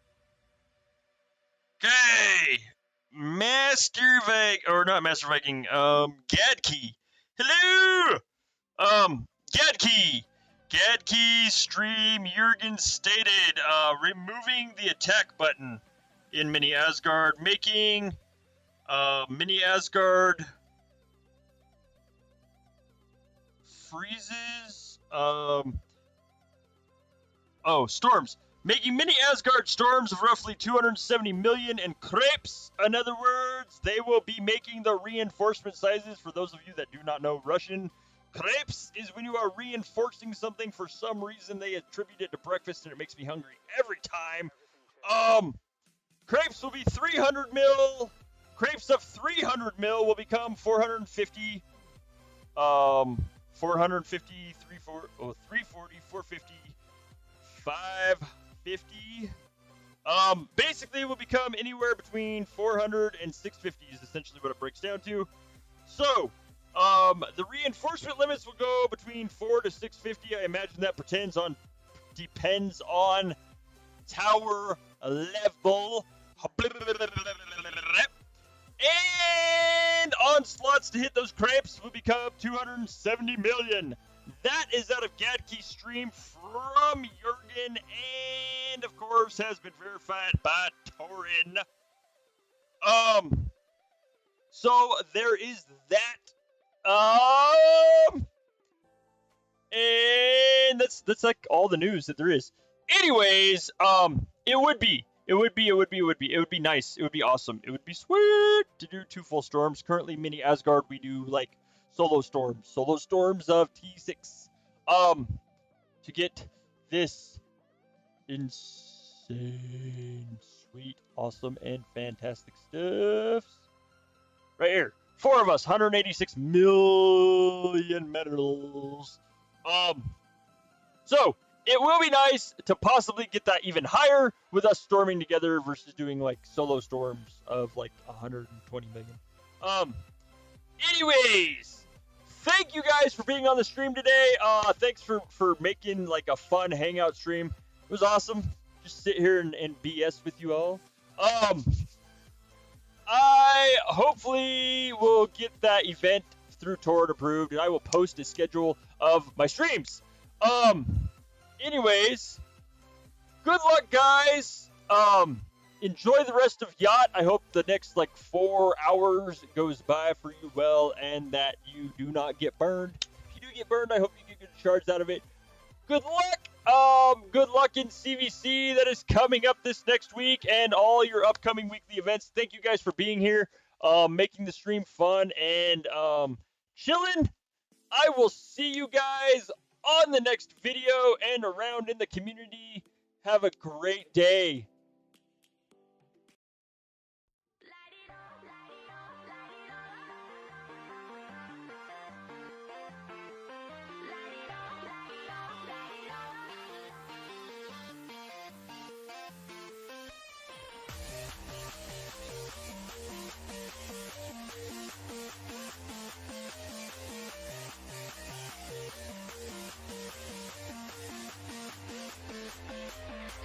Okay, Master Viking, or not Master Viking, Gadkey. Hello! Gadkey stream Jurgen stated, removing the attack button in Mini Asgard, making, Mini Asgard freezes, storms. Making mini Asgard storms of roughly 270 million and crepes. In other words, they will be making the reinforcement sizes. For those of you that do not know Russian, crepes is when you are reinforcing something for some reason. They attribute it to breakfast, and it makes me hungry every time. Crepes will be 300 mil. Crepes of 300 mil will become 450. 450, 340, 450, 550. Basically it will become anywhere between 400 and 650 is essentially what it breaks down to. So, the reinforcement limits will go between 4 to 650. I imagine that depends on tower level. And onslaughts to hit those crepes will become 270 million. That is out of Gadkey's stream from Jurgen, and of course has been verified by Torin. So there is that. And that's like all the news that there is. Anyways, it would be nice. It would be awesome. It would be sweet to do 2 full storms. Currently, Mini Asgard, we do like solo storms of T6, to get this insane, sweet, awesome, and fantastic stuff. Right here, 4 of us, 186 million medals. So it will be nice to possibly get that even higher with us storming together versus doing like solo storms of like 120 million. Anyways, thank you guys for being on the stream today. Thanks for making like a fun hangout stream. It was awesome. Just sit here and BS with you all. I hopefully will get that event through Torrent approved, and I will post a schedule of my streams. Anyways, good luck, guys. Enjoy the rest of Yacht. I hope the next like 4 hours goes by for you well, and that you do not get burned. If you do get burned, I hope you get good charge out of it. Good luck. Good luck in CVC that is coming up this next week, and all your upcoming weekly events. Thank you guys for being here, making the stream fun and chilling. I will see you guys on the next video and around in the community. Have a great day.